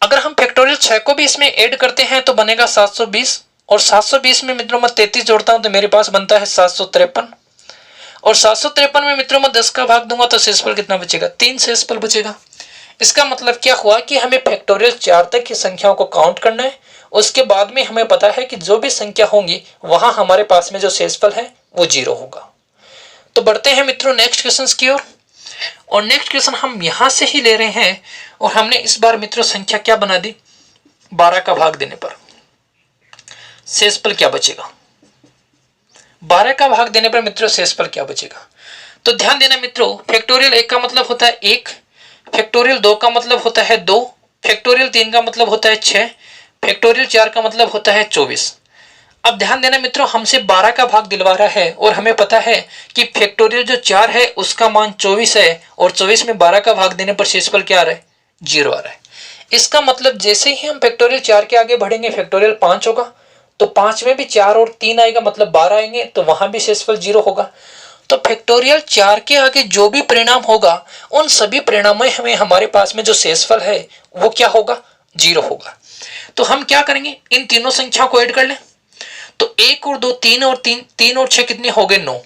अगर हम फैक्टोरियल 6 को भी इसमें ऐड करते हैं तो बनेगा 720, और 720 में मित्रों मैं 33 जोड़ता हूं तो मेरे पास बनता है 753, और 753 में मित्रों मैं 10 का भाग दूंगा तो शेषफल कितना बचेगा, 3 शेषफल बचेगा। इसका मतलब क्या हुआ कि हमें फैक्टोरियल 4 तक की संख्याओं को काउंट करना है, उसके बाद में हमें पता है कि जो भी संख्या होंगी वहां हमारे पास में जो शेषफल है वो 0 होगा। तो बढ़ते हैं मित्रों नेक्स्ट क्वेश्चन की ओर, और नेक्स्ट क्वेश्चन हम यहां से ही ले रहे हैं, और हमने इस बार मित्रों संख्या क्या बना दी, 12 का भाग देने पर शेषफल क्या बचेगा, 12 का भाग देने पर मित्रों शेषफल क्या बचेगा। तो ध्यान देना मित्रों, फैक्टोरियल 1 का मतलब होता है 1, फैक्टोरियल 2 का मतलब होता है 2, फैक्टोरियल 3 का मतलब होता है 6, फैक्टोरियल 4 का मतलब होता है 24। अब ध्यान देना मित्रों, हमसे 12 का भाग दिलवा रहा है और हमें पता है कि फैक्टोरियल जो 4 है उसका मान 24 है, और 24 में 12 का भाग देने पर शेषफल क्या आ रहा है, 0 आ रहा है। इसका मतलब जैसे ही हम फैक्टोरियल 4 के आगे बढ़ेंगे फैक्टोरियल 5 होगा, तो 5 में भी 4 और 3 आएगा मतलब 12 आएंगे, तो वहां भी शेषफल 0 होगा। तो फैक्टोरियल 4 के आगे जो भी परिणाम होगा उन सभी परिणामों में हमारे पास में जो शेषफल है वो क्या होगा, 0 होगा। तो हम क्या करेंगे, इन तीनों संख्याओं को ऐड कर लें। तो 1 और 2 3 और 3 और 6 कितने हो गए, 9,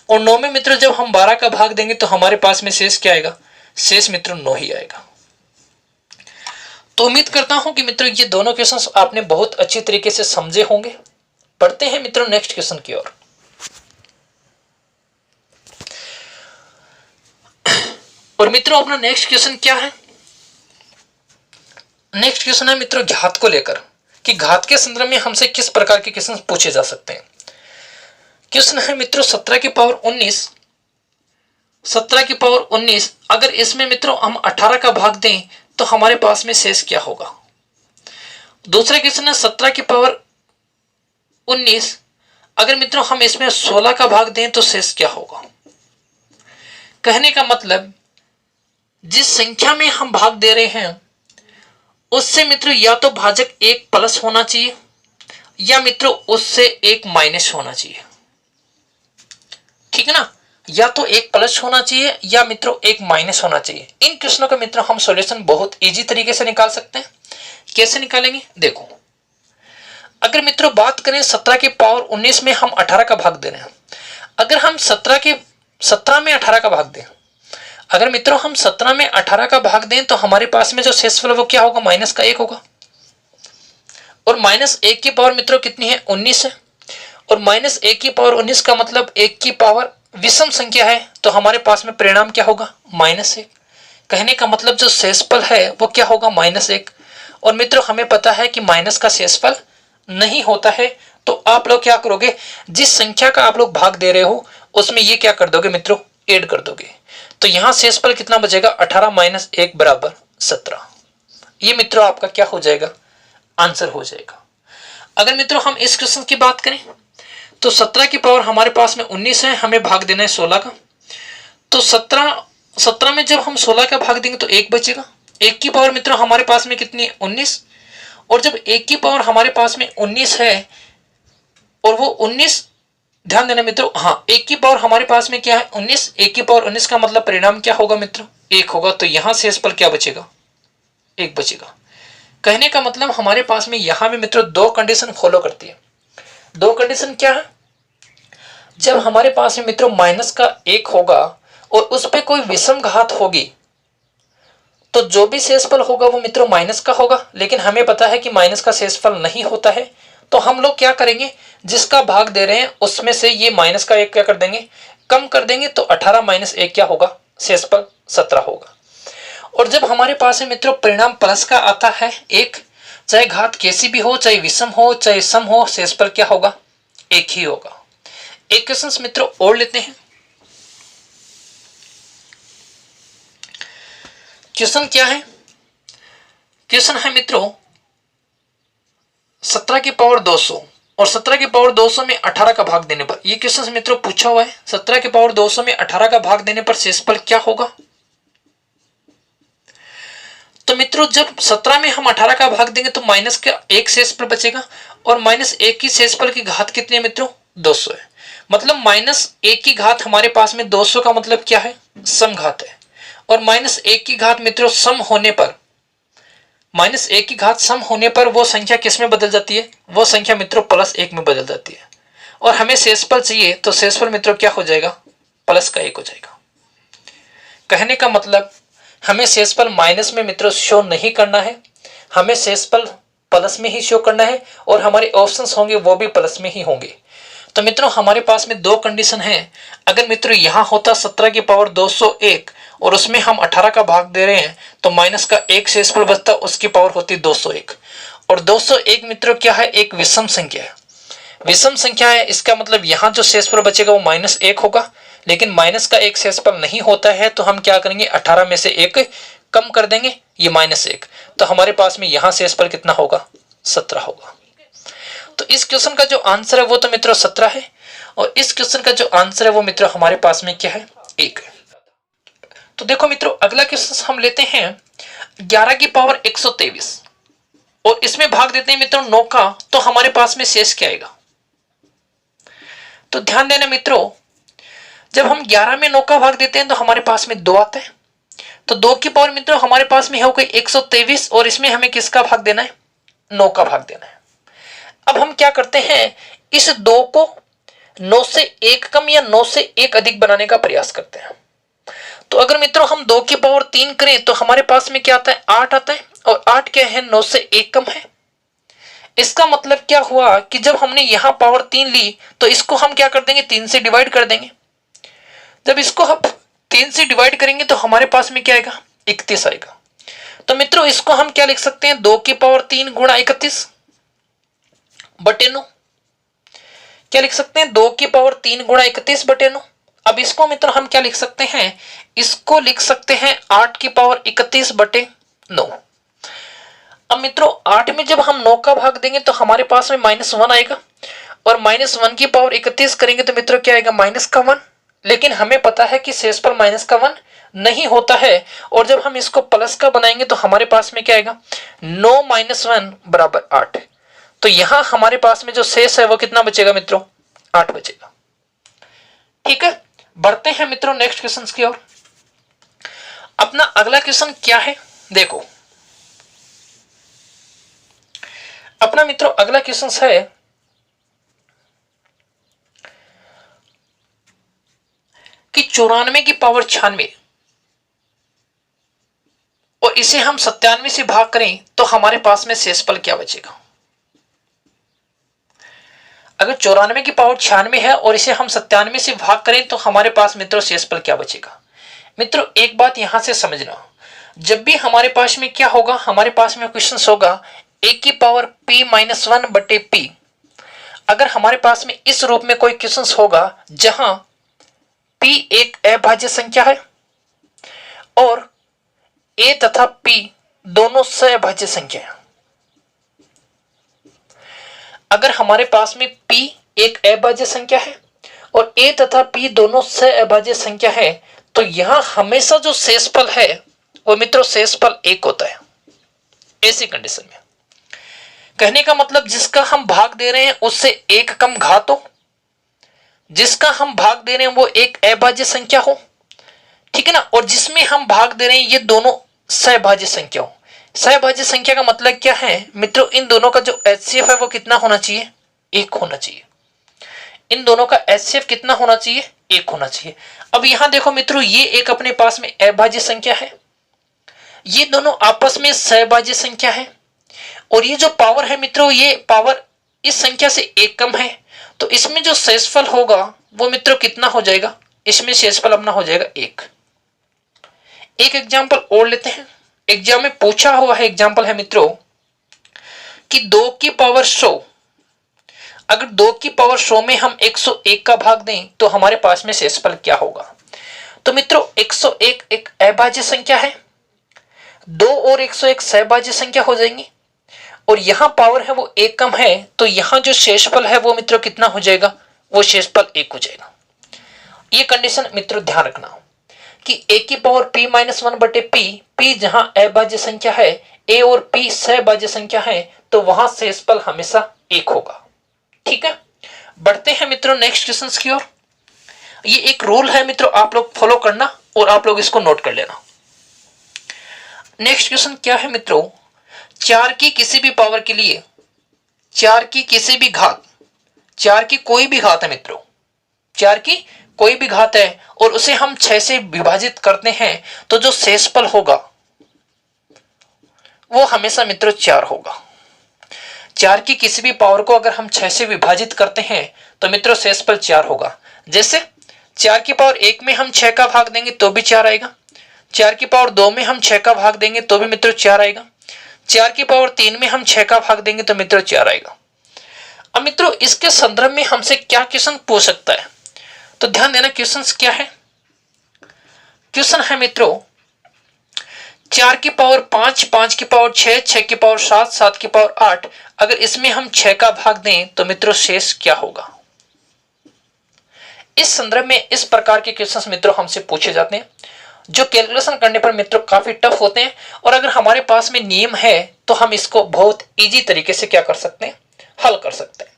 और 9 में मित्रों जब हम 12 का भाग देंगे तो हमारे पास में शेष क्या आएगा, शेष मित्रों 9 ही आएगा। तो उम्मीद करता हूं कि मित्रों ये दोनों क्वेश्चंस आपने बहुत अच्छी तरीके से समझे होंगे। पढ़ते हैं मित्रों नेक्स्ट क्वेश्चन की ओर। और मित्रों अपना नेक्स्ट क्वेश्चन क्या है, नेक्स्ट क्वेश्चन है मित्रों घात को लेकर, कि घात के संदर्भ में हमसे किस प्रकार के क्वेश्चन पूछे जा सकते हैं। क्वेश्चन है मित्रों 17 की पावर 19, 17 की पावर 19, अगर इसमें मित्रों हम 18 का भाग दें तो हमारे पास में शेष क्या होगा। दूसरा क्वेश्चन है 17 की पावर 19, अगर मित्रों हम इसमें 16 का भाग दें तो शेष क्या होगा। कहने का मतलब जिस संख्या में हम भाग दे रहे हैं उससे मित्रों या तो भाजक 1 प्लस होना चाहिए या मित्रों उससे 1 माइनस होना चाहिए, ठीक है ना, या तो 1 प्लस होना चाहिए या मित्रों 1 माइनस होना चाहिए। इन क्वेश्चनों का मित्रों हम सॉल्यूशन बहुत इजी तरीके से निकाल सकते हैं। कैसे निकालेंगे, देखो अगर मित्रों बात करें 17 की पावर 19 में हम 18 का भाग दे रहे हैं, अगर हम 17 में 18 का भाग दें, अगर मित्रों हम 17 में 18 का भाग दें तो हमारे पास में जो शेषफल वो क्या होगा, माइनस का 1 होगा। और माइनस 1 की पावर मित्रों कितनी है, 19 है। और माइनस 1 की पावर 19 का मतलब 1 की पावर विषम संख्या है, तो हमारे पास में परिणाम क्या होगा, -1। कहने का मतलब जो शेषफल है वो क्या होगा, -1। और मित्रों हमें पता है कि माइनस का शेषफल नहीं होता है, तो आप लोग क्या करोगे, जिस संख्या का आप लोग भाग दे रहे हो उसमें ये क्या कर दोगे मित्रों, ऐड कर दोगे। तो यहां शेषफल कितना बचेगा, 18 - 1 = 17। ये मित्रों आपका क्या हो जाएगा, आंसर हो जाएगा। अगर मित्रों हम इस क्वेश्चन की बात करें तो 17 की पावर हमारे पास में 19 है, हमें भाग देना है 16 का। तो 17 में जब हम 16 का भाग देंगे तो 1 बचेगा। 1 की पावर मित्रों हमारे पास में कितनी है, 19। और जब 1 की पावर हमारे पास में 19 है और वो 19, ध्यान देना मित्रों, हाँ 1 की पावर हमारे पास में क्या है, 19। 1 की पावर 19 का मतलब परिणाम क्या होगा मित्रों, 1 होगा। तो यहां शेषफल क्या बचेगा, 1 बचेगा। कहने का मतलब हमारे पास में यहां में मित्रों दो कंडीशन फॉलो करती है। दो कंडीशन क्या है, जब हमारे पास में मित्रों माइनस का 1 होगा और उस पर कोई विषम घात होगी तो जो भी शेषफल होगा वो मित्रों माइनस का होगा। लेकिन हमें पता है कि माइनस का शेषफल नहीं होता है, तो हम लोग क्या करेंगे, जिसका भाग दे रहे हैं उसमें से ये माइनस का 1 क्या कर देंगे, कम कर देंगे। तो 18 - 1 क्या होगा, शेषफल 17 होगा। और जब हमारे पास में मित्रों परिणाम प्लस का आता है 1, चाहे घात कैसी भी हो, चाहे विषम हो चाहे सम हो, शेषफल क्या होगा, 1 ही होगा। एक क्वेश्चन मित्रों और लेते हैं। क्वेश्चन क्या है, क्वेश्चन है मित्रों 17 की पावर 200 और 17 की पावर 200 में 18 का भाग देने पर, ये क्वेश्चन मित्रों पूछा हुआ है, 17 की पावर 200 में 18 का भाग देने पर शेषफल क्या होगा। तो मित्रों जब 17 में हम 18 का भाग देंगे तो माइनस का 1 शेषफल बचेगा और -1 की शेषफल की घात कितनी है मित्रों, 200 है। मतलब -1 की घात हमारे पास में 200 का मतलब क्या है, सम घात है। और -1 की घात मित्रों सम होने पर, -1 की घात सम होने पर वो संख्या किस में बदल जाती है, वो संख्या मित्रों +1 में बदल जाती है। और हमें शेषफल चाहिए तो शेषफल मित्रों क्या हो जाएगा, +1 हो जाएगा। कहने का मतलब हमें शेषफल माइनस में मित्रों शो नहीं करना है, हमें शेषफल प्लस में ही शो करना है और हमारे ऑप्शंस होंगे वो भी प्लस में ही होंगे। तो मित्रों हमारे पास में दो कंडीशन है। अगर मित्रों यहां होता 17 की पावर 201 और उसमें हम 18 का भाग दे रहे हैं तो माइनस का 1 शेषफल बचता, उसकी पावर होती 201। और 201 मित्रों क्या है, एक विषम संख्या है। विषम संख्या है, इसका मतलब यहां जो शेषफल बचेगा वो -1 होगा। लेकिन माइनस का 1 शेषफल नहीं होता है, तो हम क्या करेंगे, 18 में से 1 कम कर देंगे, ये -1। तो हमारे पास में यहां शेषफल कितना होगा, 17 होगा। तो इस क्वेश्चन का जो आंसर है वो तो मित्रों 17 है। और इस क्वेश्चन का जो आंसर है वो मित्रों हमारे पास में क्या है, 1 है। तो देखो मित्रों अगला क्वेश्चन हम लेते हैं 11 की पावर 123 और इसमें भाग देते हैं मित्रों 9 का, तो हमारे पास में शेष क्या आएगा। तो ध्यान देना मित्रों, जब हम 11 में 9 का भाग देते हैं तो हमारे पास में 2 आता है। तो 2 की पावर मित्रों हमारे पास में हो गई 123 और इसमें हमें किसका भाग देना है, 9 का भाग देना है। अब हम क्या करते हैं, इस 2 को 9 से 1 कम या 9 से 1 अधिक बनाने का प्रयास करते हैं। तो अगर मित्रों हम 2 की पावर 3 करें तो हमारे पास में क्या आता है, 8 आता है। और 8 क्या है, 9 से 1 कम है। इसका मतलब क्या हुआ कि जब हमने यहां पावर 3 ली तो इसको हम क्या कर देंगे, 3 से डिवाइड कर देंगे। जब इसको हम 3 से डिवाइड करेंगे तो हमारे पास में क्या आएगा, 31 आएगा। तो मित्रों इसको हम क्या लिख सकते हैं, 2 की पावर 3 गुणा 31 बटे 9। क्या लिख सकते हैं, 2 की पावर 3 गुणा 31 बटे 9। अब इसको मित्रों हम क्या लिख सकते हैं, इसको लिख सकते हैं 8 की पावर 31 बटे 9। अब मित्रों 8 में जब हम 9 का भाग देंगे तो हमारे पास में -1 आएगा और -1 की पावर 31 करेंगे तो मित्रों क्या आएगा, -1। लेकिन हमें पता है कि शेषफल -1 नहीं होता है। और जब हम इसको प्लस का बनाएंगे तो हमारे पास में क्या आएगा, 9 - 1 = 8। तो यहां हमारे पास में जो शेष है वो कितना बचेगा मित्रों, 8 बचेगा। ठीक है, बढ़ते हैं मित्रों नेक्स्ट क्वेश्चन की ओर। अपना अगला क्वेश्चन क्या है, देखो अपना मित्रों अगला क्वेश्चन है कि 94 की पावर 96 और इसे हम 97 से भाग करें तो हमारे पास में शेषफल क्या बचेगा। अगर 94 की पावर 96 है और इसे हम 97 से भाग करें तो हमारे पास मित्रों शेषफल क्या बचेगा। मित्रों एक बात यहां से समझना, जब भी हमारे पास में क्या होगा, हमारे पास में क्वेश्चन होगा a की पावर p माइनस 1 बटे p। अगर हमारे पास में इस रूप में कोई क्वेश्चन होगा जहां p एक अभाज्य संख्या है और a तथा p दोनों सहभाज्य संख्या है। अगर हमारे पास में p एक अभाज्य संख्या है और a तथा p दोनों सहअभाज्य संख्या है तो यहां हमेशा जो शेषफल है वो मित्रों शेषफल 1 होता है। ऐसी कंडीशन में कहने का मतलब जिसका हम भाग दे रहे हैं उससे एक कम घात हो, जिसका हम भाग दे रहे हैं वो एक अभाज्य संख्या हो, ठीक है ना, और जिसमें हम भाग दे रहे हैं ये दोनों सहभाज्य संख्या हो। सहभाज्य संख्या का मतलब क्या है मित्रों, इन दोनों का जो HCF है वो कितना होना चाहिए, 1 होना चाहिए। इन दोनों का HCF कितना होना चाहिए, 1 होना चाहिए। अब यहां देखो मित्रों, ये एक अपने पास में अभाज्य संख्या है, ये दोनों आपस में सहभाज्य संख्या है, और ये जो पावर है मित्रों ये पावर इस संख्या से 1 कम है, तो इसमें जो शेषफल होगा वो मित्रों कितना हो जाएगा, इसमें शेषफल अपना हो जाएगा 1। एक एग्जांपल और लेते हैं। एग्जाम में पूछा हुआ है एग्जांपल है मित्रों कि 2 की पावर 100, अगर 2 की पावर 100 में हम 101 का भाग दें तो हमारे पास में शेषफल क्या होगा। तो मित्रों 101 एक अभाज्य संख्या है, 2 और 101 सहभाज्य संख्या हो जाएंगी, और यहां पावर है वो 1 कम है, तो यहां जो शेषफल है वो मित्रों कितना हो जाएगा, वो शेषफल 1 हो जाएगा। ये कंडीशन मित्रों ध्यान रखना कि a की पावर p माइनस 1 बटे p जहां अभाज्य संख्या है, a और p सहभाज्य संख्या है, तो वहां शेषफल हमेशा 1 होगा। ठीक है, बढ़ते हैं मित्रों नेक्स्ट क्वेश्चन की ओर। ये एक रूल है मित्रों, आप लोग फॉलो करना और आप लोग इसको नोट कर लेना। नेक्स्ट क्वेश्चन क्या है मित्रों, 4 की किसी भी पावर के लिए 4 की किसी भी घात, 4 की कोई भी घात है मित्रों, 4 की कोई भी घात है और उसे हम 6 से विभाजित करते हैं तो जो शेषफल होगा वो हमेशा मित्रों 4 होगा। 4 की किसी भी पावर को अगर हम 6 से विभाजित करते हैं तो मित्रों शेषफल 4 होगा। जैसे 4 की पावर 1 में हम 6 का भाग देंगे तो भी 4 आएगा, 4 की पावर 2 में हम 6 का भाग देंगे तो भी मित्रों 4 आएगा, 4 की पावर 3 में हम 6 का भाग देंगे तो मित्रों 4 आएगा। अब मित्रों इसके संदर्भ में हमसे क्या क्वेश्चन पूछ सकता है, तो ध्यान देना क्वेश्चन क्या है। क्वेश्चन है मित्रों 4 की पावर 5, 5 की पावर 6, 6 की पावर 7, 7 की पावर 8, अगर इसमें हम 6 का भाग दें तो मित्रों शेष क्या होगा। इस संदर्भ में इस प्रकार के क्वेश्चंस मित्रों हमसे पूछे जाते हैं जो कैलकुलेशन करने पर मित्रों काफी टफ होते हैं, और अगर हमारे पास में नियम है तो हम इसको बहुत इजी तरीके से क्या कर सकते हैं, हल कर सकते हैं।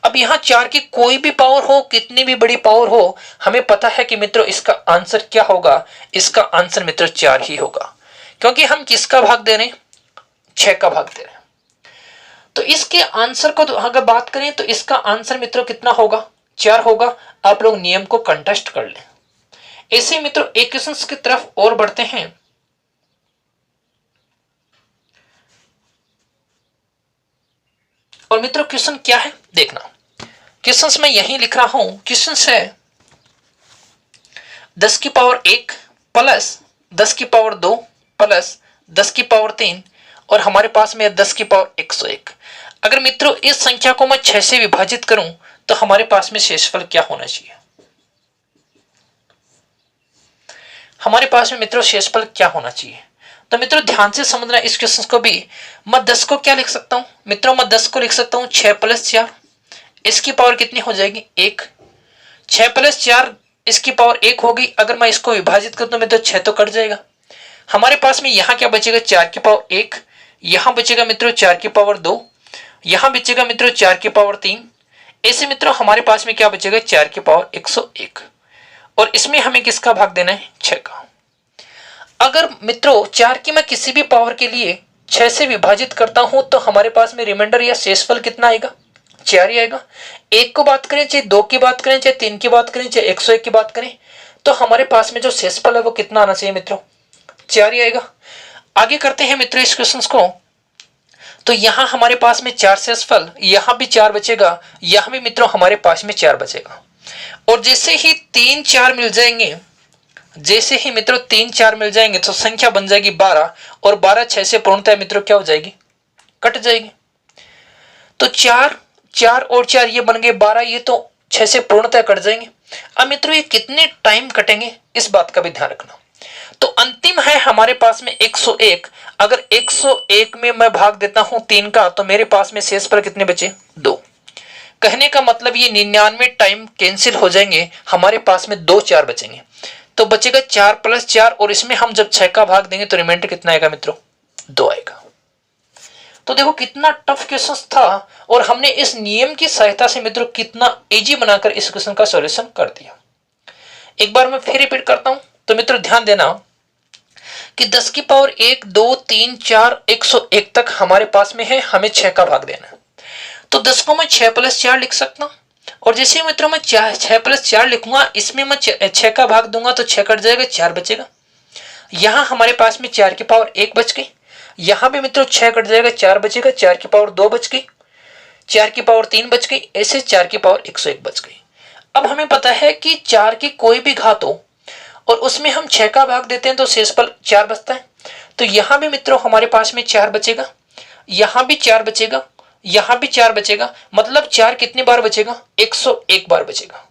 अब यहां 4 की कोई भी पावर हो, कितनी भी बड़ी पावर हो, हमें पता है कि मित्रों इसका आंसर क्या होगा, इसका आंसर मित्रों 4 ही होगा, क्योंकि हम किसका भाग दे रहे हैं, 6 का भाग दे रहे हैं। तो इसके आंसर को तो अगर बात करें तो इसका आंसर मित्रों कितना होगा, 4 होगा। आप लोग नियम को कंटेस्ट कर लें। ऐसे मित्रों एक क्वेश्चन की तरफ और बढ़ते हैं। और मित्रों क्वेश्चन क्या है देखना, क्वेश्चन मैं यही लिख रहा हूं। क्वेश्चन है 10 की पावर 1 प्लस 10 की पावर 2 प्लस 10 की पावर 3 और हमारे पास में 10 की पावर 101। अगर मित्रों इस संख्या को मैं 6 से विभाजित करूं तो हमारे पास में शेषफल क्या होना चाहिए, हमारे पास में मित्रों शेषफल क्या होना चाहिए। तो मित्रों ध्यान से समझना इस क्वेश्चन को भी। मैं 10 को क्या लिख सकता हूं मित्रों, मैं 10 को लिख सकता हूं 6 प्लस 4, इसकी पावर कितनी हो जाएगी 1, 6 प्लस 4 इसकी पावर 1 होगी। अगर मैं इसको विभाजित कर दूं मित्रों 6 तो कट जाएगा, हमारे पास में यहां क्या बचेगा 4 की पावर 1, यहां बचेगा मित्रों 4 की पावर 2, यहां बचेगा मित्रों 4 की पावर 3। ऐसे मित्रों हमारे पास में क्या बचेगा 4 की पावर 101, और इसमें हमें किसका भाग देना है 6 का। अगर मित्रों 4 की मैं किसी भी पावर के लिए 6 से विभाजित करता हूं तो हमारे पास में रिमाइंडर या शेषफल कितना आएगा, 4 ही आएगा। 1 को बात करें, चाहे 2 की बात करें, चाहे 3 की बात करें, चाहे 101 की बात करें, तो हमारे पास में जो शेषफल है वो कितना आना चाहिए मित्रों, 4 ही आएगा। आगे करते हैं मित्रों इस क्वेश्चन को। तो यहां हमारे पास में 4 शेषफल, यहां भी 4 बचेगा, यहां भी मित्रों हमारे पास में 4 बचेगा। और जैसे ही 3 4 मिल जाएंगे, जैसे ही मित्रों 3 4 मिल जाएंगे तो संख्या बन जाएगी 12, और 12 6 से पूर्णतः मित्रों क्या हो जाएगी, कट जाएगी। तो 4 4 और 4 ये बन गए 12, ये तो 6 से पूर्णतः कट जाएंगे। अब मित्रों ये कितने टाइम कटेंगे इस बात का भी ध्यान रखना। तो अंतिम है हमारे पास में 101। अगर 101 में मैं भाग देता हूं 3 का तो मेरे पास में शेष पर कितने बचे, 2। कहने का मतलब ये 99 टाइम कैंसिल हो जाएंगे, हमारे पास में 2 4 बचेंगे। तो बचेगा 4 + 4, और इसमें हम जब 6 का भाग देंगे तो रिमाइंडर कितना आएगा मित्रों, 2 आएगा। तो देखो कितना टफ क्वेश्चन था, और हमने इस नियम की सहायता से मित्रों कितना इजी बनाकर इस क्वेश्चन का सॉल्यूशन कर दिया। एक बार मैं फिर रिपीट करता हूं। तो मित्रों ध्यान देना कि 10 की पावर 1 2 3 4 101 तक हमारे पास में है, हमें 6 का भाग देना है। तो 10 को मैं 6 + 4 लिख सकता हूं, और जैसे मित्रों मैं 6 + 4 लिखूंगा, इसमें मैं 6 का भाग दूंगा तो 6 कट जाएगा, 4 बचेगा। यहां हमारे पास में 4 की पावर 1 बच गई, यहां भी मित्रों 6 कट जाएगा, 4 बचेगा, 4 की पावर 2 बच गई, 4 की पावर 3 बच गई, ऐसे 4 की पावर 101 बच गई। अब हमें पता है कि 4 की कोई भी घात हो और उसमें हम 6 का भाग देते हैं तो शेषफल 4 बचता है। तो यहां भी मित्रों हमारे पास में 4 बचेगा, यहां भी 4 बचेगा, यहां भी 4 बचेगा, मतलब 4 कितनी बार बचेगा, 101 बार बचेगा।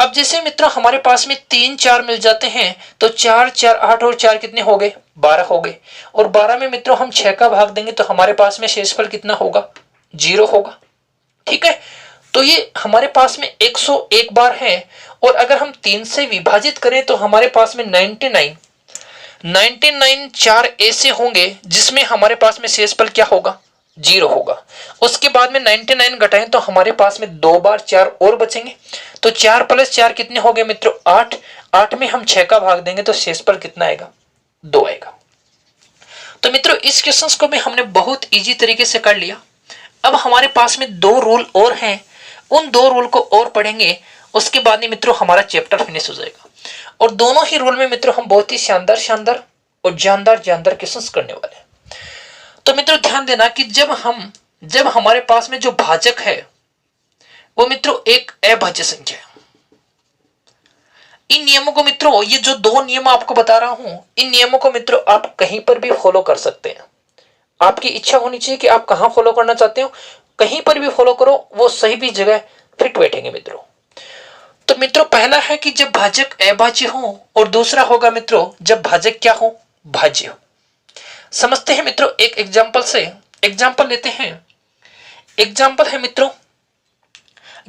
अब जैसे मित्रों हमारे पास में 3 4 मिल जाते हैं तो 4 4 8 और 4 कितने हो गए, 12 हो गए। और 12 में मित्रों हम 6 का भाग देंगे तो हमारे पास में शेषफल कितना होगा, 0 होगा। ठीक है, तो ये हमारे पास में 101 बार है। और अगर हम 3 से विभाजित करें तो हमारे पास में 99 4 ऐसे होंगे जिसमें हमारे पास में शेषफल क्या होगा, 0 होगा। उसके बाद में 99 घटाएं तो हमारे पास में 2 बार 4 और बचेंगे। तो 4 + 4 कितने हो गए मित्रों, 8। 8 में हम 6 का भाग देंगे तो शेषफल कितना आएगा, 2 आएगा। तो मित्रों इस क्वेश्चन को भी हमने बहुत इजी तरीके से कर लिया। अब हमारे पास में 2 रूल और हैं, उन 2 रूल को और पढ़ेंगे, उसके बाद में मित्रों हमारा चैप्टर फिनिश हो जाएगा। और दोनों ही रूल में मित्रों हम बहुत ही शानदार और जानदार क्वेश्चंस करने वाले हैं। तो मित्रों ध्यान देना कि जब हमारे पास में जो भाजक है वो मित्रों एक अभाज्य संख्या है। इन नियमों को मित्रों, ये जो 2 नियम आपको बता रहा हूं, इन नियमों को मित्रों आप कहीं पर भी फॉलो कर सकते हैं। आपकी इच्छा होनी चाहिए कि आप कहां फॉलो करना चाहते हो, कहीं पर भी फॉलो करो, वो सही भी जगह फिट बैठेंगे मित्रों। तो मित्रों पहला है कि जब भाजक अभाज्य हो, और दूसरा होगा मित्रों जब भाजक क्या हो, भाज्य हो। समझते हैं मित्रों एक एग्जांपल से। एग्जांपल लेते हैं। एग्जांपल है मित्रों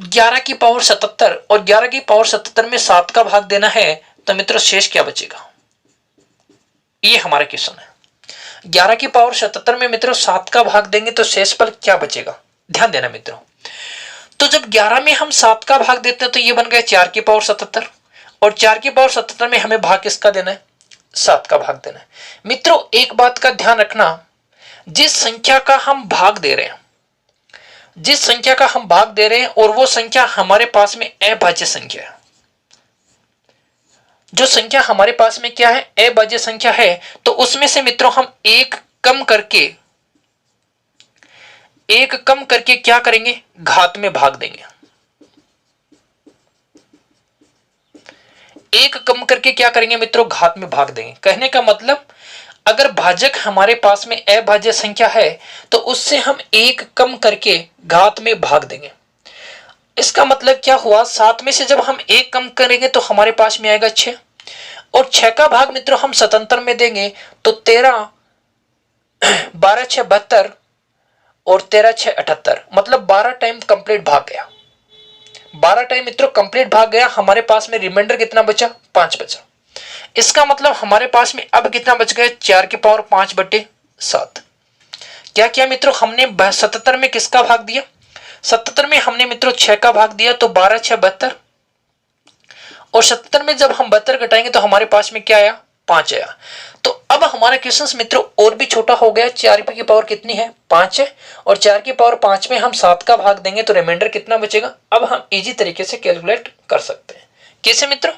11 की पावर 77, और 11 की पावर 77 में 7 का भाग देना है, तो मित्रों शेष क्या बचेगा, ये हमारा क्वेश्चन है। 11 की पावर 77 में मित्रों 7 का भाग देंगे तो शेष पर क्या बचेगा, ध्यान देना मित्रों। तो जब 11 में हम 7 का भाग देते हैं तो ये बन गया 4 की पावर 77, और 4 की पावर 77 में हमें भाग किसका देना है, 7 का भाग देना है। मित्रों एक बात का ध्यान रखना, जिस संख्या का हम भाग दे रहे हैं, जिस संख्या का हम भाग दे रहे हैं और वो संख्या हमारे पास में अभाज्य संख्या है, जो संख्या हमारे पास में क्या है, अभाज्य संख्या है, तो उसमें से मित्रों हम एक कम करके क्या करेंगे, घात में भाग देंगे। एक कम करके क्या करेंगे मित्रों, घात में भाग देंगे। कहने का मतलब अगर भाजक हमारे पास में अभाज्य संख्या है तो उससे हम एक कम करके घात में भाग देंगे। इसका मतलब क्या हुआ, 7 में से जब हम एक कम करेंगे तो हमारे पास में आएगा 6, और 6 का भाग मित्रों हम 77 में देंगे तो 13 12 6 72 और 13 6 78, मतलब 12 टाइम कंप्लीट भाग गया। 12 टाइम मित्रों कंप्लीट भाग गया, हमारे पास में रिमाइंडर कितना बचा, 5 बचा। इसका मतलब हमारे पास में अब कितना बच गया, 4 की पावर 5/7। क्या किया मित्रों, हमने 77 में किसका भाग दिया, 77 में हमने मित्रों 6 का भाग दिया, तो 12 6 72, और 77 में जब हम 72 घटाएंगे तो हमारे पास में क्या आया, 5 आया। तो अब हमारा क्वेश्चन मित्रों और भी छोटा हो गया। 4 की पावर कितनी है? 5 है, और 4 की पावर 5 में हम 7 का भाग देंगे तो रिमाइंडर कितना बचेगा? अब हम इजी तरीके से कैलकुलेट कर सकते हैं। कैसे मित्रों?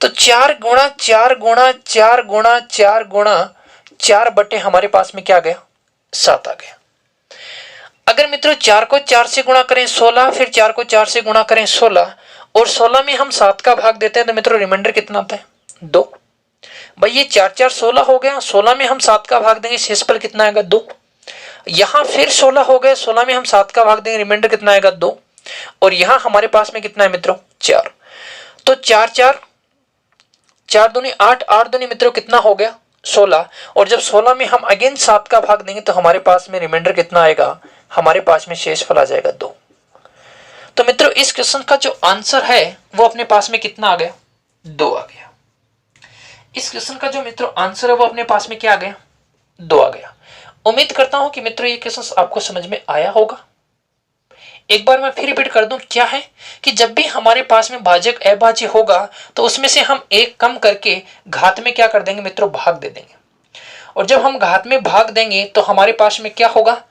तो 4 गुणा 4 गुणा 4 गुणा 4 गुणा 4 बटे हमारे पास में क्या आ गया? 7 आ गया। अगर मित्रों 4 को 4 से गुणा करें 16, फिर 4 को 4 से गुणा करें 16, और 16 में हम 7 का भाग देते हैं तो मित्रों रिमाइंडर कितना आता है? 2। भाई ये 4 4 16 हो गया, 16 में हम 7 का भाग देंगे, शेषफल कितना आएगा? 2। यहां फिर 16 हो गए, 16 में हम 7 का भाग देंगे, रिमाइंडर कितना आएगा? 2। और यहां हमारे पास में कितना है मित्रों? 4। तो 4 4 4 दूनी 8, 8 दूनी मित्रों कितना हो गया? 16। और जब 16 में हम अगेन 7 का भाग देंगे तो हमारे पास में रिमाइंडर कितना आएगा? हमारे पास में शेषफल आ जाएगा 2। तो मित्रों इस क्वेश्चन का जो आंसर है वो अपने पास में कितना आ गया? 2 आ गया। इस क्वेश्चन का जो मित्रों आंसर है वो अपने पास में क्या आ गया? 2 आ गया। उम्मीद करता हूं कि मित्रों ये क्वेश्चन आपको समझ में आया होगा। एक बार मैं फिर रिपीट कर दूं, क्या है कि जब भी हमारे पास में भाजक अभाज्य होगा तो उसमें से हम एक कम करके घात में क्या कर देंगे मित्रों? भाग दे देंगे। और जब हम घात में भाग देंगे तो हमारे पास में क्या होगा?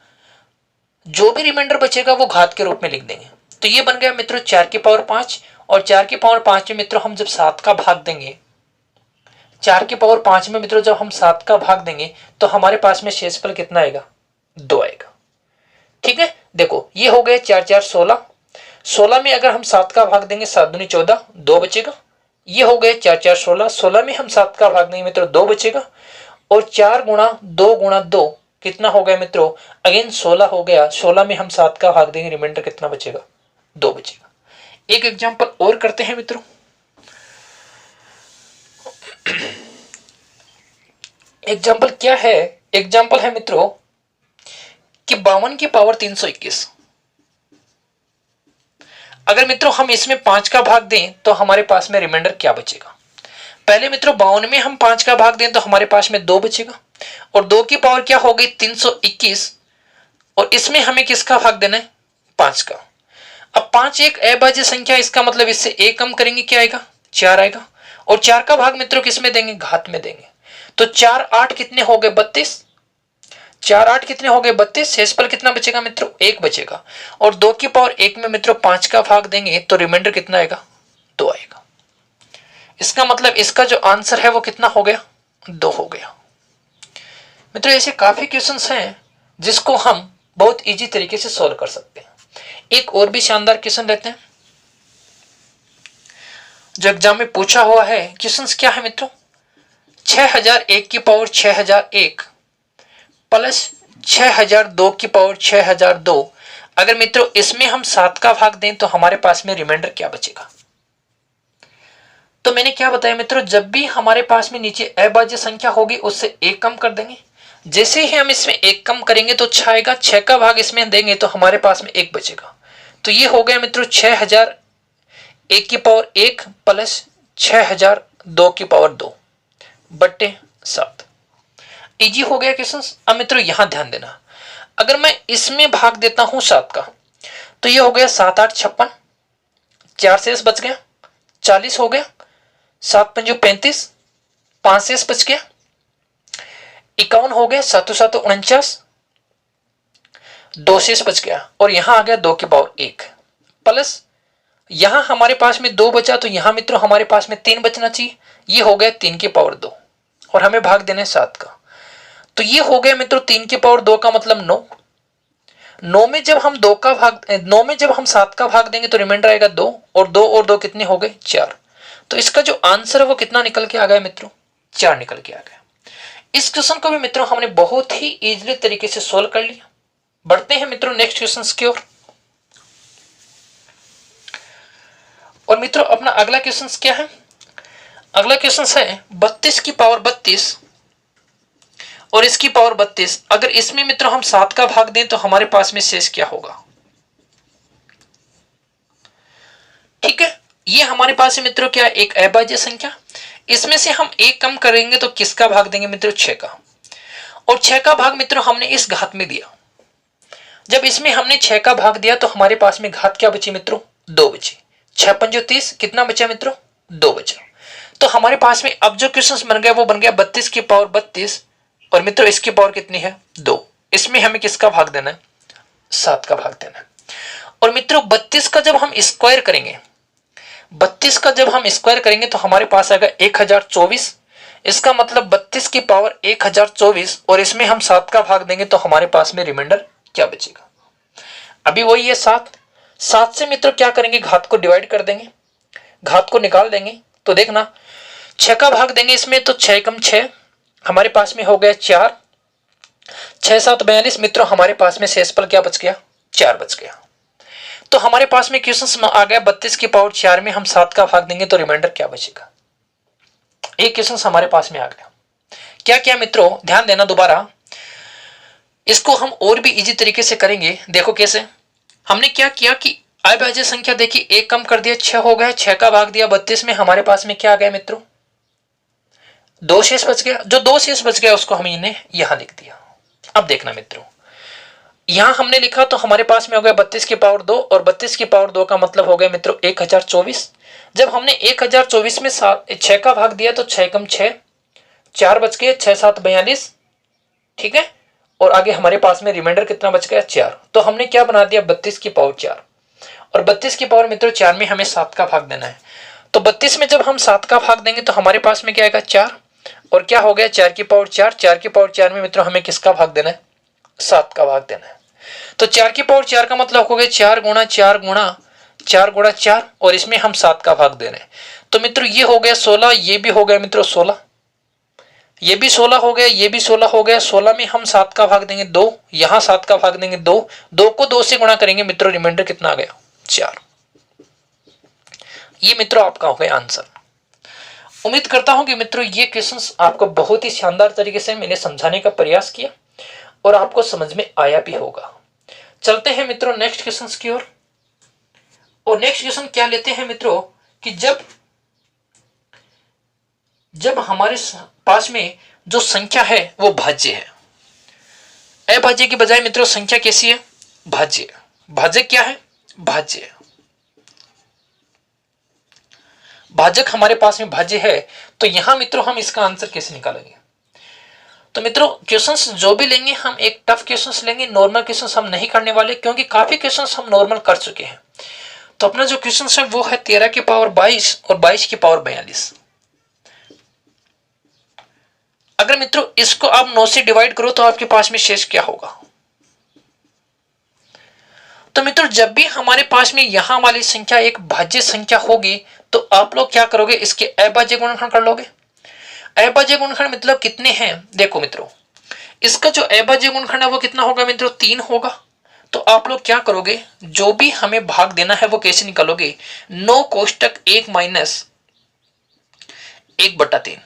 जो भी रिमाइंडर बचेगा वो घात के रूप में लिख देंगे। तो ये बन गया मित्रों 4 की पावर 5, और 4 की पावर 5 में मित्रों हम जब 7 का भाग देंगे, 4 की पावर 5 में मित्रों जब हम 7 का भाग देंगे तो हमारे पास में शेषफल कितना आएगा? 2 आएगा। ठीक है, देखो ये हो गए 4 4 16, 16 में अगर हम 7 का भाग देंगे 7 दूनी 14, 2 बचेगा। ये हो गए 4 4 16, 16 में हम 7 का भाग देंगे मित्रों 2 बचेगा। और 4 गुणा 2 गुणा 2 कितना हो गया मित्रों? अगेन 16 हो गया, 16 में हम 7 का भाग देंगे, रिमाइंडर कितना बचेगा? 2 बचेगा। एक एग्जांपल और करते हैं मित्रों। एग्जाम्पल क्या है? एग्जाम्पल है मित्रों कि 52 की पावर 321। अगर मित्रों हम इसमें 5 का भाग दें तो हमारे पास में रिमाइंडर क्या बचेगा? पहले मित्रों 52 में हम 5 का भाग दें तो हमारे पास में 2 बचेगा, और 2 की पावर क्या हो गई? 321, और इसमें हमें किसका भाग देना है? 5 का। अब 5 एक अभाज्य संख्या, इसका मतलब इससे एक कम करेंगे क्या आएगा? 4 आएगा। और 4 का भाग मित्रों किस में देंगे? घात में देंगे। तो 4 8 कितने हो गए? 32। 4 8 कितने हो गए? 32। शेषफल कितना बचेगा मित्रों? 1 बचेगा। और 2 की पावर 1 में मित्रों 5 का भाग देंगे तो रिमाइंडर कितना आएगा? 2 आएगा। इसका मतलब इसका जो आंसर है वो कितना हो गया? 2 हो गया। मित्रों ऐसे काफी क्वेश्चंस हैं जिसको हम बहुत इजी तरीके से सॉल्व कर सकते हैं। एक और भी शानदार क्वेश्चन लेते हैं जो एग्जाम में पूछा हुआ है। क्वेश्चंस क्या है मित्रों? 6001 की पावर 6001 प्लस 6002 की पावर 6002, अगर मित्रों इसमें हम 7 का भाग दें तो हमारे पास में रिमाइंडर क्या बचेगा? तो मैंने क्या बताया मित्रों, जब भी हमारे पास में नीचे अभाज्य संख्या होगी उससे एक कम कर देंगे। जैसे ही हम इसमें एक कम करेंगे तो 6 आएगा, 6 का भाग इसमें देंगे तो हमारे पास में 1 बचेगा। तो ये हो गया मित्रों 6001 की पावर 1 प्लस 6002 की पावर 2 बट्टे 7। इजी हो गया क्वेश्चन। अब मित्रों यहां ध्यान देना, अगर मैं इसमें भाग देता हूं 7 का तो ये हो गया 7 8 56, 4 शेष बच गया, 40 हो गया, 7 पंजो 35, 5 शेष बच गया, 51 हो गया, 7 7 49, 2 शेष बच गया, और यहां आ गया 2 की पावर 1 प्लस यहां हमारे पास में 2 बचा तो यहां मित्रों हमारे पास में 3 बचना चाहिए। ये हो गया 3 की पावर 2, और हमें भाग देना है 7 का। तो ये हो गया मित्रों 3 की पावर 2 का मतलब 9। 9 में जब हम 7 का भाग देंगे तो रिमाइंडर आएगा 2, और 2 कितने हो गए? 4। तो इसका जो आंसर है वो कितना निकल के आ गया मित्रों? 4 निकल के आ गया। इस क्वेश्चन को भी मित्रों हमने बहुत ही इजीली तरीके से सोल्व कर लिया। बढ़ते हैं मित्रों नेक्स्ट क्वेश्चन की ओर। और मित्रों अपना अगला क्वेश्चन क्या है? अगला क्वेश्चन है 32 की पावर 32 और इसकी पावर 32। अगर इसमें मित्रों हम 7 का भाग दें तो हमारे पास में शेष क्या होगा? ठीक है, ये हमारे पास है मित्रों क्या? एक अभाज्य संख्या। इसमें से हम एक कम करेंगे तो किसका भाग देंगे मित्रों? 6 का। और 6 का भाग मित्रों हमने इस घात में दिया। जब इसमें हमने 6 का भाग दिया तो हमारे पास में घात क्या बची मित्रों? 2 बची। 6 पंजो 30, कितना बचा मित्रों? 2 बचा। तो हमारे पास में अब जो क्वेश्चन बन गया वो बन गया 32 की पावर 32, और मित्रों इसकी पावर कितनी है 2। इसमें हमें किसका भाग देना है 7 का भाग देना है। और मित्रों 32 का जब हम स्क्वायर करेंगे, 32 का जब हम स्क्वायर करेंगे तो हमारे पास आएगा 1024। इसका मतलब 32 की पावर 1024, और इसमें हम 7 का भाग देंगे तो हमारे पास में रिमाइंडर क्या बचेगा। अभी वही है 7। 7 से मित्रों क्या करेंगे, घात को डिवाइड कर देंगे, घात को निकाल देंगे। तो देखना 6 का भाग देंगे इसमें तो 6 कम 6 हमारे पास में हो गया 4, 6 7 42। मित्रों हमारे पास में शेषफल क्या बच गया 4 बच गया। तो हमारे पास में क्वेश्चन आ गया 32 की पावर 4 में हम 7 का भाग देंगे तो रिमाइंडर क्या बचेगा। एक क्वेश्चन हमारे पास में आ गया। क्या क्या मित्रों ध्यान देना दोबारा, इसको हम और भी इजी तरीके से करेंगे। देखो कैसे, हमने क्या किया कि अविभाज्य संख्या देखी, एक कम कर दिया 6 हो गया, 6 का भाग दिया 32 में, हमारे पास में क्या आ गया मित्रों 2 शेष बच गया। जो 2 शेष बच गया उसको हमने यहां लिख दिया। अब देखना मित्रों, यहां हमने लिखा तो हमारे पास में हो गया 32 की पावर 2, और 32 की पावर 2 का मतलब हो गया मित्रों 1024। जब हमने 1024 में 6 का भाग दिया तो 6 कम 6 4 बच गए, 6 7 42, ठीक है। और आगे हमारे पास में रिमाइंडर कितना बच गया 4। तो हमने क्या बना दिया 32 की पावर 4, और 32 की पावर मित्रों 4 में हमें 7 का भाग देना है। तो 32 में जब हम 7 का भाग देंगे तो हमारे पास में क्या आएगा 4, और क्या हो गया 4 की पावर 4, 4 की पावर 4 में मित्रों हमें किसका भाग देना है 7 का भाग देना है। तो 4 की पावर 4 का मतलब हो गया 4 गुणा 4 गुणा 4 गुणा 4, और इसमें हम 7 का भाग दे रहे हैं। तो मित्रों ये हो गया 16, ये भी हो गया मित्रों 16, ये भी 16 हो गया, ये भी 16 हो गया। 16 में हम 7 का भाग देंगे 2, यहां 7 का भाग देंगे 2, 2 को 2 से गुणा करेंगे मित्रों, रिमाइंडर कितना आ गया 4। ये मित्रों आपका हो गया आंसर। उम्मीद करता हूं कि मित्रों ये क्वेश्चंस आपको बहुत ही शानदार तरीके से मैंने समझाने का प्रयास किया और आपको समझ में आया भी होगा। चलते हैं मित्रों नेक्स्ट क्वेश्चंस की ओर। और नेक्स्ट क्वेश्चन क्या लेते हैं मित्रों कि जब हमारे पास में जो संख्या है वो भाज्य है। अभाज्य की बजाय मित्रों संख्या कैसी है भाज्य। भाजक क्या है भाज्य। भाजक हमारे पास में भाज्य है, तो यहां मित्रों हम इसका आंसर कैसे निकालेंगे। तो मित्रों क्वेश्चंस जो भी लेंगे हम एक टफ क्वेश्चंस लेंगे, नॉर्मल क्वेश्चंस हम नहीं करने वाले, क्योंकि काफी क्वेश्चंस हम नॉर्मल कर चुके हैं। तो अपना जो क्वेश्चंस है वो है 13 की पावर 22 और 22 की पावर 42। अगर मित्रों इसको आप 9 से डिवाइड करो तो आपके पास में शेष क्या होगा। तो मित्रों जब भी हमारे पास में यहां वाली संख्या एक भाज्य संख्या होगी तो आप लोग क्या करोगे, इसके अभाज्य गुणनखंड कर लोगे। अभाज्य गुणनखंड मतलब कितने हैं, देखो मित्रों इसका जो अभाज्य गुणनखंड है वो कितना होगा मित्रों 3 होगा। तो आप लोग क्या करोगे, जो भी हमें भाग देना है वो कैसे निकालोगे, 9 कोष्टक 1 माइनस 1/3।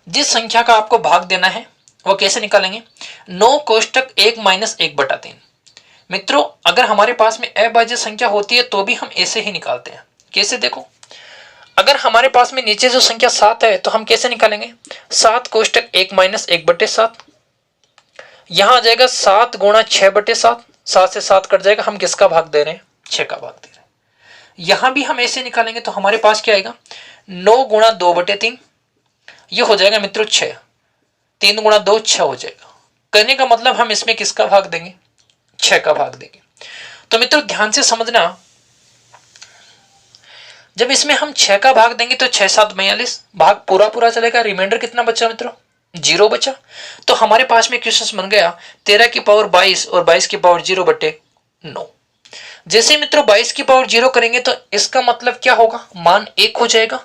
जिस संख्या का आपको भाग देना है वो कैसे निकालेंगे, 9 कोष्टक 1 माइनस 1/3। मित्रों अगर हमारे पास में अभाज्य संख्या होती है तो भी हम ऐसे ही निकालते हैं। कैसे देखो, अगर हमारे पास में नीचे जो संख्या 7 है तो हम कैसे निकालेंगे, 7 कोष्टक 1 माइनस 1/7। यहां आ जाएगा 7 गुणा 6/7, 7 से 7 कट जाएगा, हम किसका भाग दे रहे हैं 6 का भाग दे रहे हैं। यहां भी हम ऐसे निकालेंगे तो हमारे पास क्या आएगा 9 गुणा 2/3, ये हो जाएगा मित्रों 6, 3 गुणा 2 6 हो जाएगा। करने का मतलब हम इसमें किसका भाग देंगे 6 का भाग देंगे। तो मित्रों ध्यान से समझना, जब इसमें हम 6 का भाग देंगे तो 6 7 42, भाग पूरा पूरा चलेगा, रिमाइंडर कितना बचा मित्रों 0 बचा। तो हमारे पास में क्वेश्चन बन गया 13 की पावर 22 और 22 की पावर 0/9। जैसे मित्रों 22 की पावर 0 करेंगे तो इसका मतलब क्या होगा, मान 1 हो जाएगा।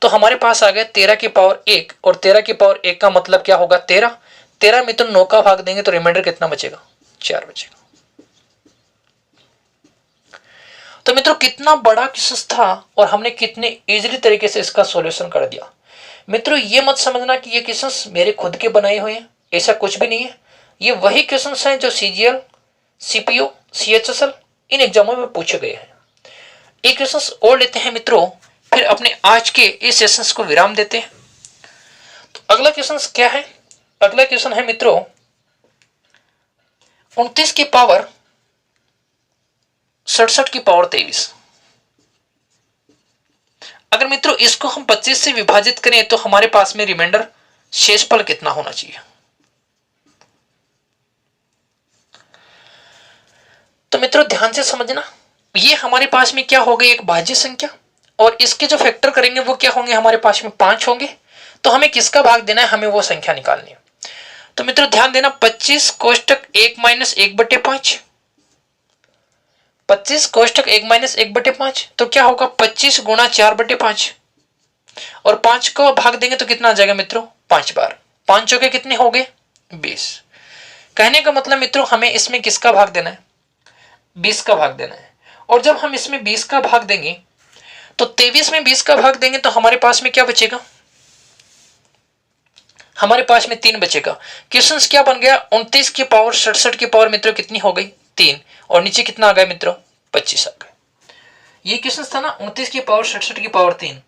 तो हमारे पास आ गया 13 की पावर 1, और 13 की पावर 1 का मतलब क्या होगा 13। 13 मित्रों 9 का भाग देंगे तो रिमाइंडर कितना बचेगा 4 बचेगा। तो मित्रों कितना बड़ा क्वेश्चन था और हमने कितने इजीली तरीके से इसका सॉल्यूशन कर दिया। मित्रों ये मत समझना कि ये क्वेश्चंस मेरे खुद के बनाए हुए हैं, ऐसा कुछ भी नहीं है। ये वही क्वेश्चंस हैं जो सीजीएल, सीपीओ, सीएचएसएल इन एग्जामों में पूछे गए हैं। एक क्वेश्चंस और लेते हैं मित्रों, फिर अपने आज के इस सेशंस को विराम देते हैं। तो अगला क्वेश्चन क्या है, अगला क्वेश्चन है मित्रों 29 की पावर 67 की पावर 23। अगर मित्रों इसको हम 25 से विभाजित करें तो हमारे पास में रिमाइंडर शेषफल कितना होना चाहिए? तो मित्रों ध्यान से समझना, ये हमारे पास में क्या हो गई, एक भाज्य संख्या, और इसके जो फैक्टर करेंगे वो क्या होंगे, हमारे पास में 5 होंगे। तो हमें किसका भाग देना है, हमें वो संख्या निकालनी है। तो मित्रों ध्यान देना, 25 कोष्टक 1 माइनस 1/5, 25 कोष्टक 1 माइनस 1/5, तो क्या होगा 25 गुणा 4/5, और 5 को भाग देंगे तो कितना आ जाएगा मित्रों, 5 बार। 5 चौके कितने हो गए, 20। कहने का मतलब मित्रों हमें इसमें किसका भाग देना है, 20 का भाग देना है। और जब हम इसमें 20 का भाग देंगे तो 23 में 20 का भाग देंगे तो हमारे पास में क्या बचेगा, हमारे पास में 3 बचेगा। क्वेश्चन क्या बन गया, 29 की पावर 67 की पावर मित्रों कितनी हो गई, 3, और नीचे कितना आ गया मित्रों, 25 आ गया। ये क्वेश्चन था ना, 29 की पावर 67 की पावर 3,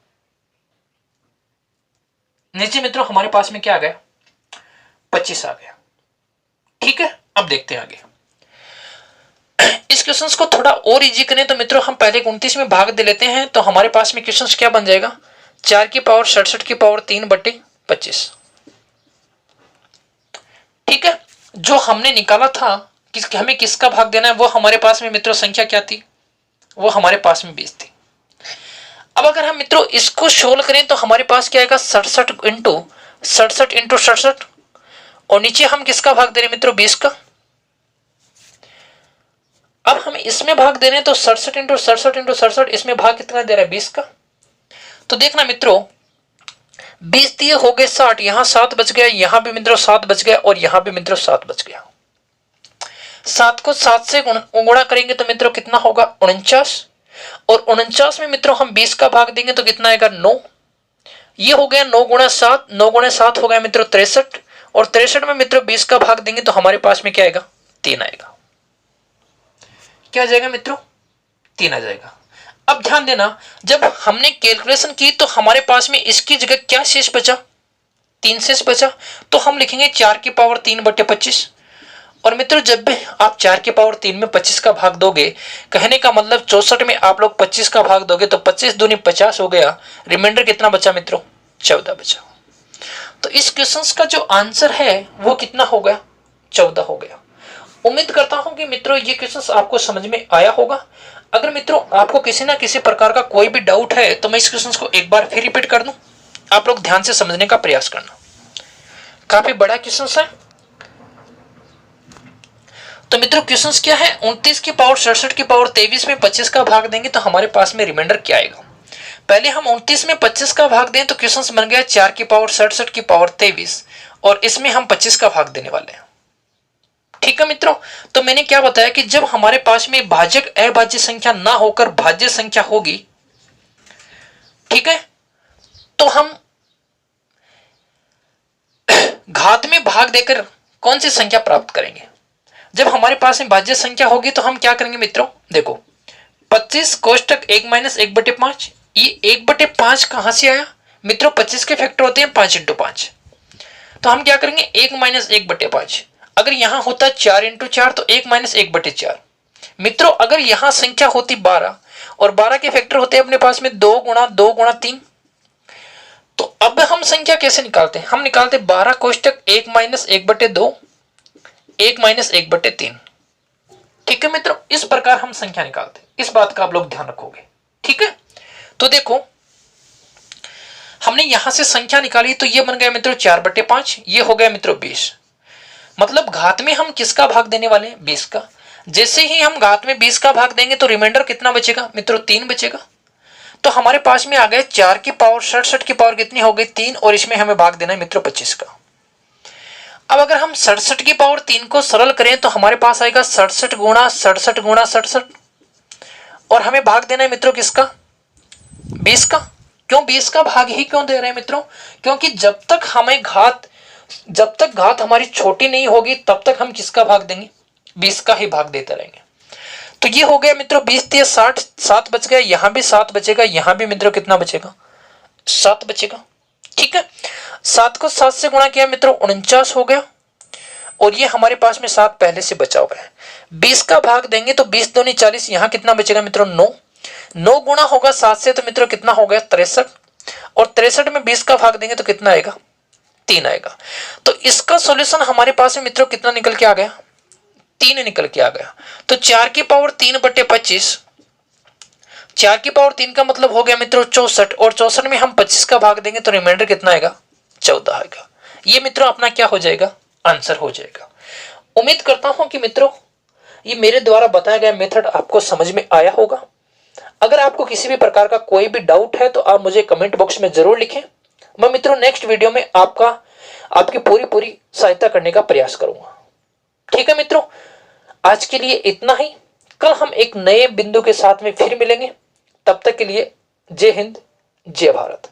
नीचे मित्रों हमारे पास में क्या आ गया, 25 आ गया। ठीक है, अब देखते हैं आगे। इस क्वेश्चन को थोड़ा और इजी करें तो मित्रों हम पहले 29 में भाग दे लेते हैं, तो हमारे पास में क्वेश्चन क्या बन जाएगा, 4 की पावर 67 की पावर 3/25। ठीक है, जो हमने निकाला था कि हमें किसका भाग देना है, वो हमारे पास में मित्रों संख्या क्या थी, वो हमारे पास में 20 थी। अब अगर हम मित्रों इसको सोल्व करें तो हमारे पास क्या आएगा, 67 इंटू 67, और नीचे हम किसका भाग दे रहे हैं मित्रों, 20 का। अब हम इसमें भाग दे रहे हैं तो 67 इसमें भाग कितना दे रहा है, 20 का। तो देखना मित्रों 20 दिए हो गए 60, यहां 7 बच गया, यहां भी मित्रों 7 बच गया, और यहां भी मित्रों 7 बच गया। 7 को 7 से गुणा करेंगे तो मित्रों कितना होगा, 49, और 49 में मित्रों हम 20 का भाग देंगे तो कितना आएगा, 9। ये हो गया 9 गुणा 7, 9 गुणा 7 हो गया मित्रों 63, और 63 में मित्रों 20 का भाग देंगे तो हमारे पास में क्या आएगा, 3 आएगा। क्या आ जाएगा मित्रों, 3 आ जाएगा। अब ध्यान देना, जब हमने कैलकुलेशन की तो हमारे पास में इसकी जगह क्या शेष बचा, 3 शेष बचा। तो हम लिखेंगे 4 की पावर 3/25, और मित्रों जब भी आप 4 की पावर 3 में 25 का भाग दोगे, कहने का मतलब 64 में आप लोग 25 का भाग दोगे तो 25 दूनी 50 हो गया, रिमाइंडर कितना बचा मित्रों, 14 बचा। तो इस क्वेश्चन का जो आंसर है वो कितना हो गया, 14 हो गया। उम्मीद करता हूं कि मित्रों ये क्वेश्चन आपको समझ में आया होगा। अगर मित्रों आपको किसी ना किसी प्रकार का कोई भी डाउट है तो मैं इस क्वेश्चन को एक बार फिर रिपीट कर दूं, आप लोग ध्यान से समझने का प्रयास करना। काफी बड़ा क्वेश्चन है। तो मित्रों क्वेश्चन क्या है, 29 की पावर 67 की पावर 23 में 25 का भाग देंगे तो हमारे पास में रिमाइंडर क्या आएगा। पहले हम 29 में 25 का भाग दें तो क्वेश्चन बन गया 4 की पावर 67 की पावर 23, और इसमें हम 25 का भाग देने वाले हैं। ठीक है मित्रों, तो मैंने क्या बताया कि जब हमारे पास में भाजक अभाज्य संख्या ना होकर भाज्य संख्या होगी, ठीक है, तो हम घात में भाग देकर कौन सी संख्या प्राप्त करेंगे। जब हमारे पास में भाज्य संख्या होगी तो हम क्या करेंगे मित्रों, देखो 25 कोष्टक 1 माइनस 1/5, ये 1/5 कहां से आया मित्रों, 25 के फैक्टर होते हैं 5 × 5, तो हम क्या करेंगे 1 माइनस 1/5। अगर यहां होता 4 × 4 तो 1 माइनस 1/4। मित्रों अगर यहां संख्या होती 12, और 12 के फैक्टर होते हैं अपने पास में 2 गुणा 2 गुणा 3, तो अब हम संख्या कैसे निकालते हैं, हम निकालते 12 कोष्टक 1 माइनस 1/2, 1 माइनस 1/3। ठीक है मित्रों, इस प्रकार हम संख्या निकालते हैं, इस बात का आप लोग ध्यान रखोगे। ठीक है, तो देखो हमने यहां से संख्या निकाली तो ये बन गया मित्रों 4/5, ये हो गया मित्रों 20। मतलब घात में हम किसका भाग देने वाले हैं, 20 का। जैसे ही हम घात में 20 का भाग देंगे तो रिमाइंडर कितना बचेगा मित्रों, 3 बचेगा। तो हमारे पास में आ गए 4 की पावर 67 की पावर कितनी हो गई, 3, और इसमें हमें भाग देना है मित्रों 25 का। अब अगर हम 67 की पावर 3 को सरल करें तो हमारे पास आएगा 67 गुणा 67 गुणा 67, और हमें भाग देना है मित्रों किसका, 20 का। क्यों 20 का भाग ही क्यों दे रहे हैं मित्रों, क्योंकि जब तक घात हमारी छोटी नहीं होगी तब तक हम किसका भाग देंगे, 20 का ही भाग देते रहेंगे। तो ये हो गया मित्रों 20 × 60, 7 बच गया, यहां भी 7 बचेगा, यहां भी मित्रों कितना बचेगा, 7 बचेगा। ठीक है, 7 को 7 से गुणा किया मित्रों 49 हो गया, और ये हमारे पास में 7 पहले से बचा हुआ है। 20 का भाग देंगे तो 20 दूनी 40, यहां कितना बचेगा मित्रों 9, 9 गुणा होगा 7 से तो मित्रों कितना हो गया 63, और 63 में 20 का भाग देंगे तो कितना आएगा 3 आएगा। तो इसका सॉल्यूशन हमारे पास में मित्रों कितना निकल के आ गया 3 निकल के आ गया। तो 4 की पावर 3/25, 4 की पावर 3 का मतलब हो गया मित्रों 64, और 64 में हम 25 का भाग देंगे तो रिमाइंडर कितना आएगा 14 आएगा। ये मित्रों अपना क्या हो जाएगा आंसर हो जाएगा। उम्मीद करता हूं कि मित्रों ये मेरे द्वारा बताया गया मेथड आपको समझ में आया होगा। अगर आपको किसी भी प्रकार का कोई भी डाउट है तो आप मुझे कमेंट बॉक्स में जरूर लिखें। मैं मित्रों नेक्स्ट वीडियो में आपकी पूरी सहायता करने का प्रयास करूंगा। ठीक है मित्रों, आज के लिए इतना ही। कल हम एक नए बिंदु के साथ में फिर मिलेंगे। तब तक के लिए जय हिंद, जय भारत।